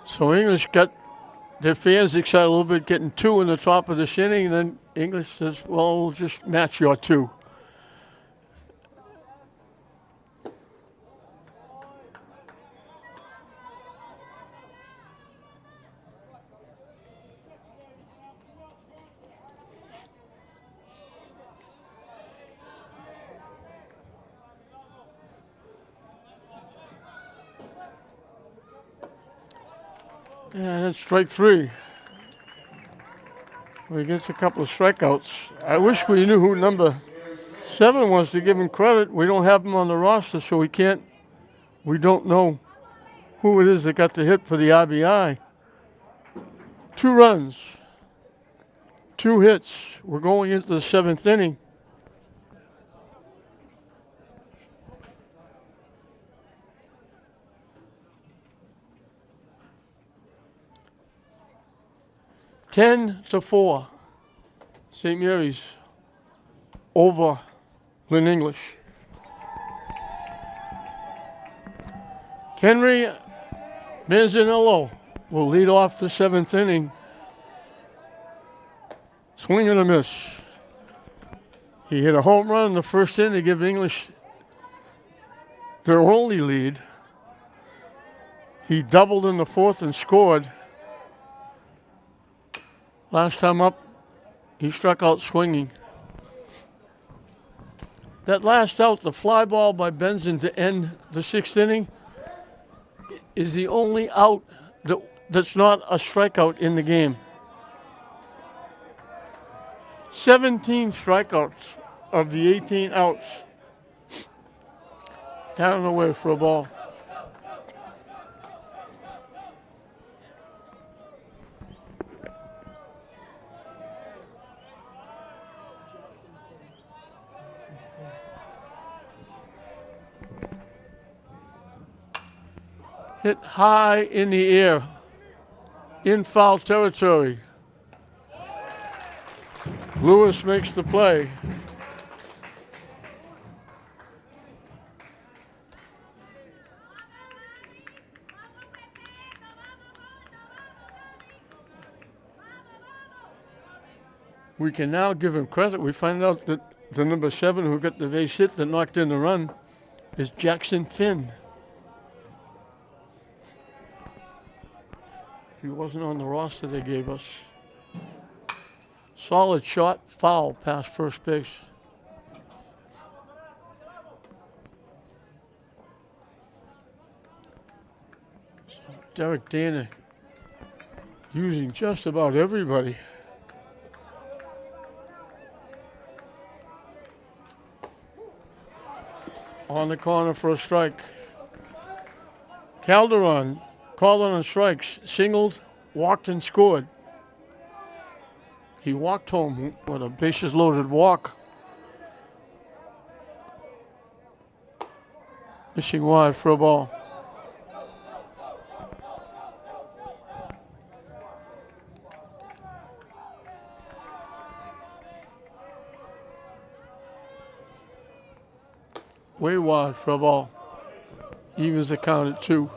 So English got their fans excited a little bit, getting 2 in the top of this inning, and then English says, well, we'll just match your 2. And it's strike 3. He gets a couple of strikeouts. I wish we knew who number 7 was to give him credit. We don't have him on the roster, so we don't know who it is that got the hit for the RBI. 2 runs, 2 hits. We're going into the 7th inning. Ten to 4. St. Mary's over Lynn English. Henry Manzanillo will lead off the 7th inning. Swing and a miss. He hit a home run in the first inning to give English their only lead. He doubled in the 4th and scored. Last time up, he struck out swinging. That last out, the fly ball by Benson to end the 6th inning, is the only out that's not a strikeout in the game. 17 strikeouts of the 18 outs. Down and away for a ball. Hit high in the air, in foul territory. Lewis makes the play. We can now give him credit. We find out that the number 7 who got the base hit that knocked in the run is Jackson Finn. He wasn't on the roster they gave us. Solid shot, foul past first base. So Derek Dana using just about everybody. On the corner for a strike. Calderon called on strikes, singled, walked and scored. He walked home with a bases loaded walk. Missing wide for a ball. Way wide for a ball. Evens the count at 2.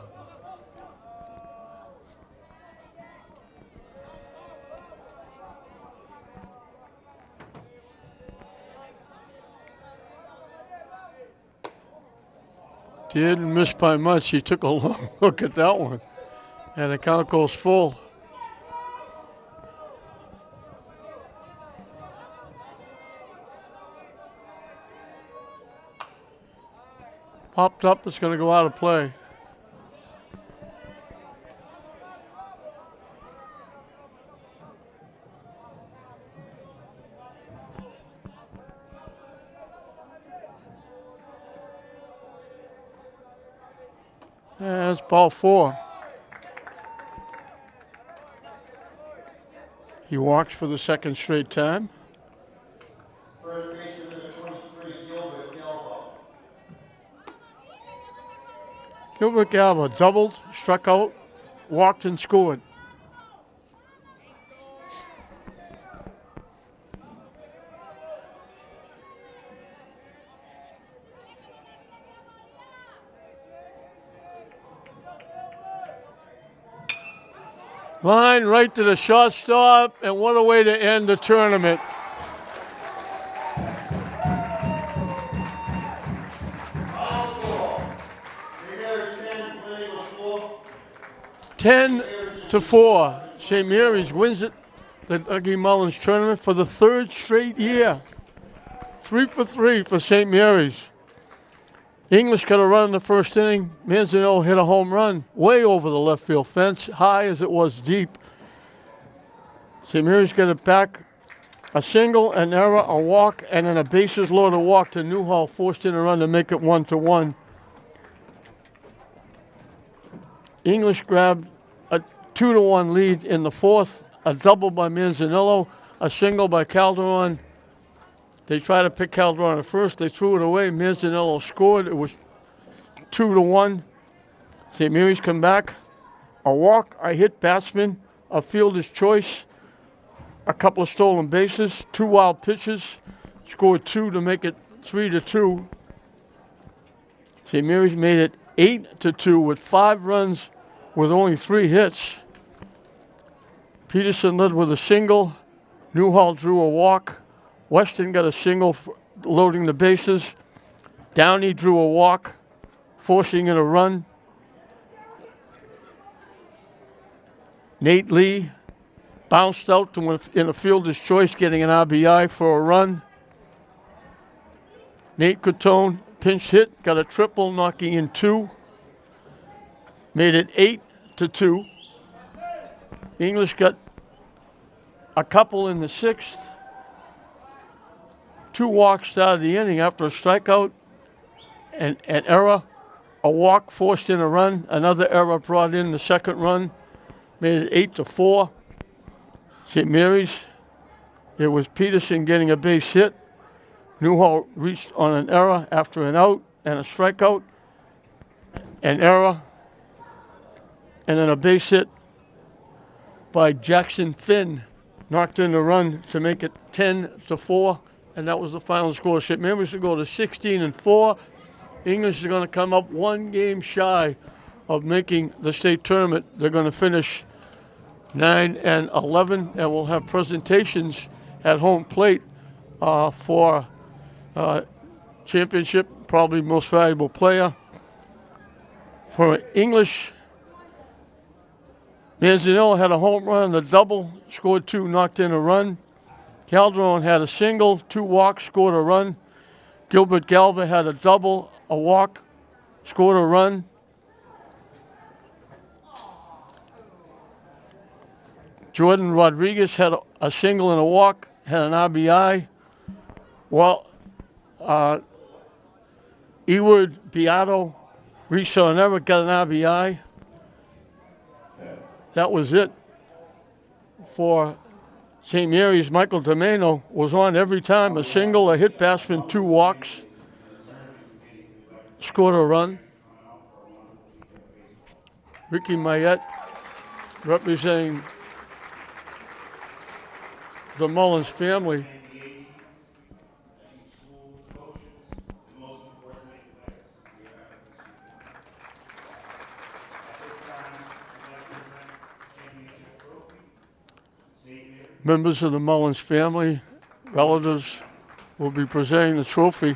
Didn't miss by much. He took a long look at that one. And the count goes full. Popped up, it's going to go out of play. That's ball 4. He walks for the second straight time. First baseman number 23, Gilbert Galva. Gilbert Galva doubled, struck out, walked and scored. Line right to the shortstop, and what a way to end the tournament. Final score. St. Mary's 10, Glenn score. 10-4. St. Mary's wins it, the Dougie Mullins tournament, for the 3rd straight year. 3 for 3 for St. Mary's. English got a run in the first inning. Manzanillo hit a home run way over the left field fence, high as it was deep. St. Mary's got it back. A single, an error, a walk, and then a bases loaded walk to Newhall, forced in a run to make it 1-1. English grabbed a 2-1 lead in the 4th, a double by Manzanillo, a single by Calderon. They tried to pick Calderon at first. They threw it away. Manzanillo scored. It was 2-1. St. Mary's come back. A walk, a hit batsman, a fielder's choice, a couple of stolen bases, 2 wild pitches, scored 2 to make it 3-2. St. Mary's made it 8-2 with 5 runs with only 3 hits. Peterson led with a single. Newhall drew a walk. Weston got a single loading the bases. Downey drew a walk, forcing in a run. Nate Lee bounced out in a fielder's choice, getting an RBI for a run. Nate Cotone pinch hit, got a triple, knocking in 2. Made it 8-2. English got a couple in the 6th. 2 walks out of the inning after a strikeout, an error, a walk forced in a run, another error brought in the 2nd run, made it 8-4. St. Mary's, it was Peterson getting a base hit. Newhall reached on an error after an out and a strikeout, an error, and then a base hit by Jackson Finn, knocked in the run to make it 10-4, and that was the final score. St. Mary's will go to 16-4. English is going to come up 1 game shy of making the state tournament. They're going to finish 9-11, and we'll have presentations at home plate for championship, probably most valuable player. For English, Manzanillo had a home run, a double, scored 2, knocked in a run. Calderon had a single, 2 walks, scored a run. Gilbert Galva had a double, a walk, scored a run. Jordan Rodriguez had a single and a walk, had an RBI. While Eward Beato reached on an error, got an RBI. That was it for St. Mary's. Michael Domeno was on every time, a single, a hit batsman, 2 walks, scored a run. Ricky Mayette, representing the Mullins family. Members of the Mullins family, relatives, will be presenting the trophy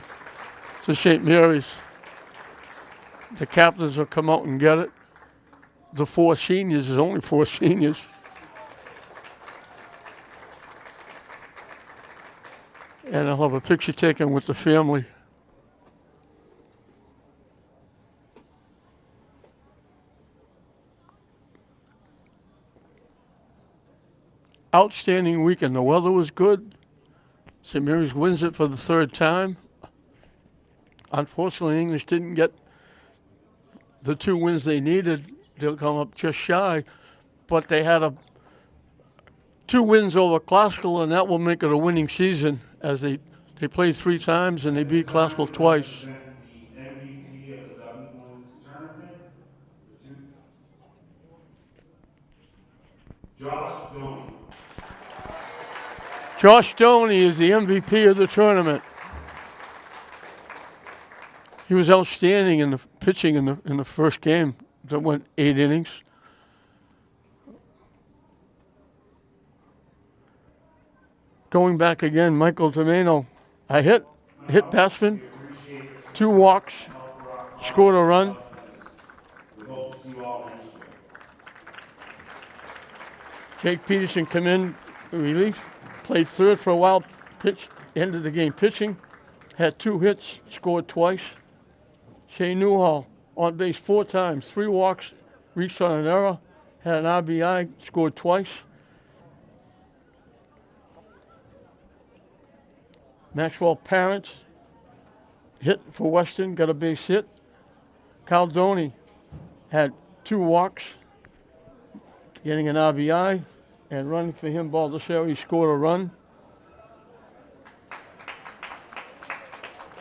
to St. Mary's. The captains will come out and get it. The 4 seniors, there's only 4 seniors. And I'll have a picture taken with the family. Outstanding weekend. The weather was good. St. Mary's wins it for the 3rd time. Unfortunately, English didn't get the 2 wins they needed. They'll come up just shy. But they had 2 wins over Classical, and that will make it a winning season, as they played 3 times and they beat Classical twice. Josh Stoney is the MVP of the tournament. He was outstanding in the pitching in the first game that went 8 innings. Going back again, Michael Domeno, a hit batsman, 2 walks, scored a run. Jake Peterson come in relief, played 3rd for a while, pitched, ended the game pitching, had 2 hits, scored twice. Shane Newhall on base 4 times, 3 walks, reached on an error, had an RBI, scored twice. Maxwell Parents hit for Weston, got a base hit. Caldoni had 2 walks, getting an RBI, and running for him, Baldessari scored a run.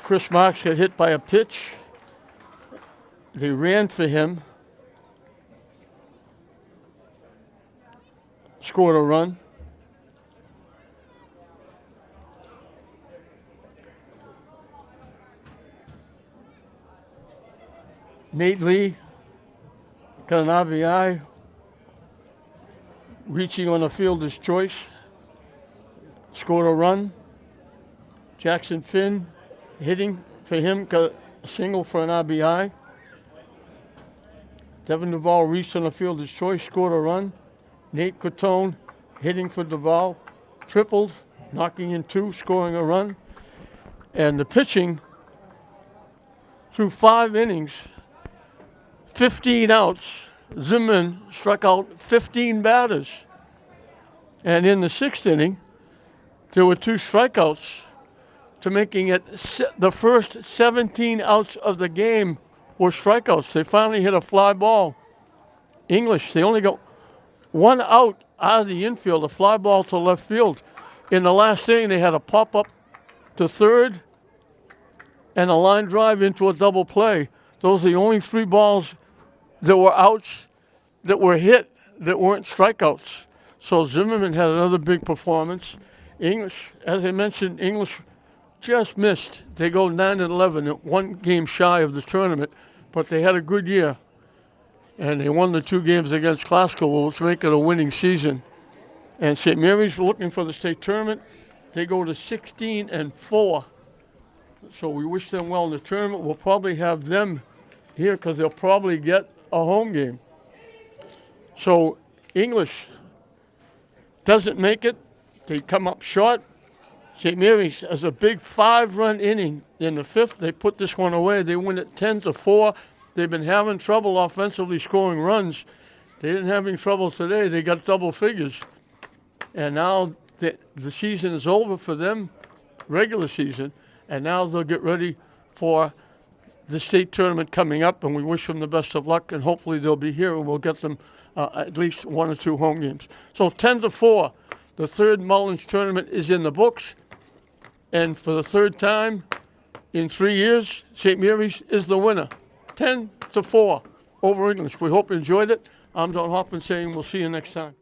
Chris Marks got hit by a pitch. They ran for him, scored a run. Nate Lee got an RBI, reaching on a fielder's choice, scored a run. Jackson Finn hitting for him, got a single for an RBI. Devin Duvall reached on a fielder's choice, scored a run. Nate Cotone hitting for Duvall, tripled, knocking in 2, scoring a run. And the pitching, through 5 innings, 15 outs, Zimmerman struck out 15 batters. And in the 6th inning, there were 2 strikeouts, to making it the first 17 outs of the game were strikeouts. They finally hit a fly ball. English, they only got 1 out of the infield, a fly ball to left field. In the last inning, they had a pop-up to third and a line drive into a double play. Those are the only 3 balls that were outs that were hit that weren't strikeouts. So Zimmerman had another big performance. English, as I mentioned, English just missed. They go 9-11, 1 game shy of the tournament, but they had a good year. And they won the 2 games against Glasgow, which make it a winning season. And St. Mary's looking for the state tournament. They go to 16-4. So we wish them well in the tournament. We'll probably have them here because they'll probably get a home game. So English doesn't make it. They come up short. St. Mary's has a big 5-run inning in the 5th. They put this one away. They win it 10-4. They've been having trouble offensively scoring runs. They didn't have any trouble today. They got double figures. And now the season is over for them, regular season, and now they'll get ready for the state tournament coming up, and we wish them the best of luck, and hopefully they'll be here, and we'll get them at least 1 or 2 home games. So 10-4, the 3rd Mullins tournament is in the books, and for the 3rd time in 3 years, St. Mary's is the winner, 10-4 over English. We hope you enjoyed it. I'm Don Hoffman saying we'll see you next time.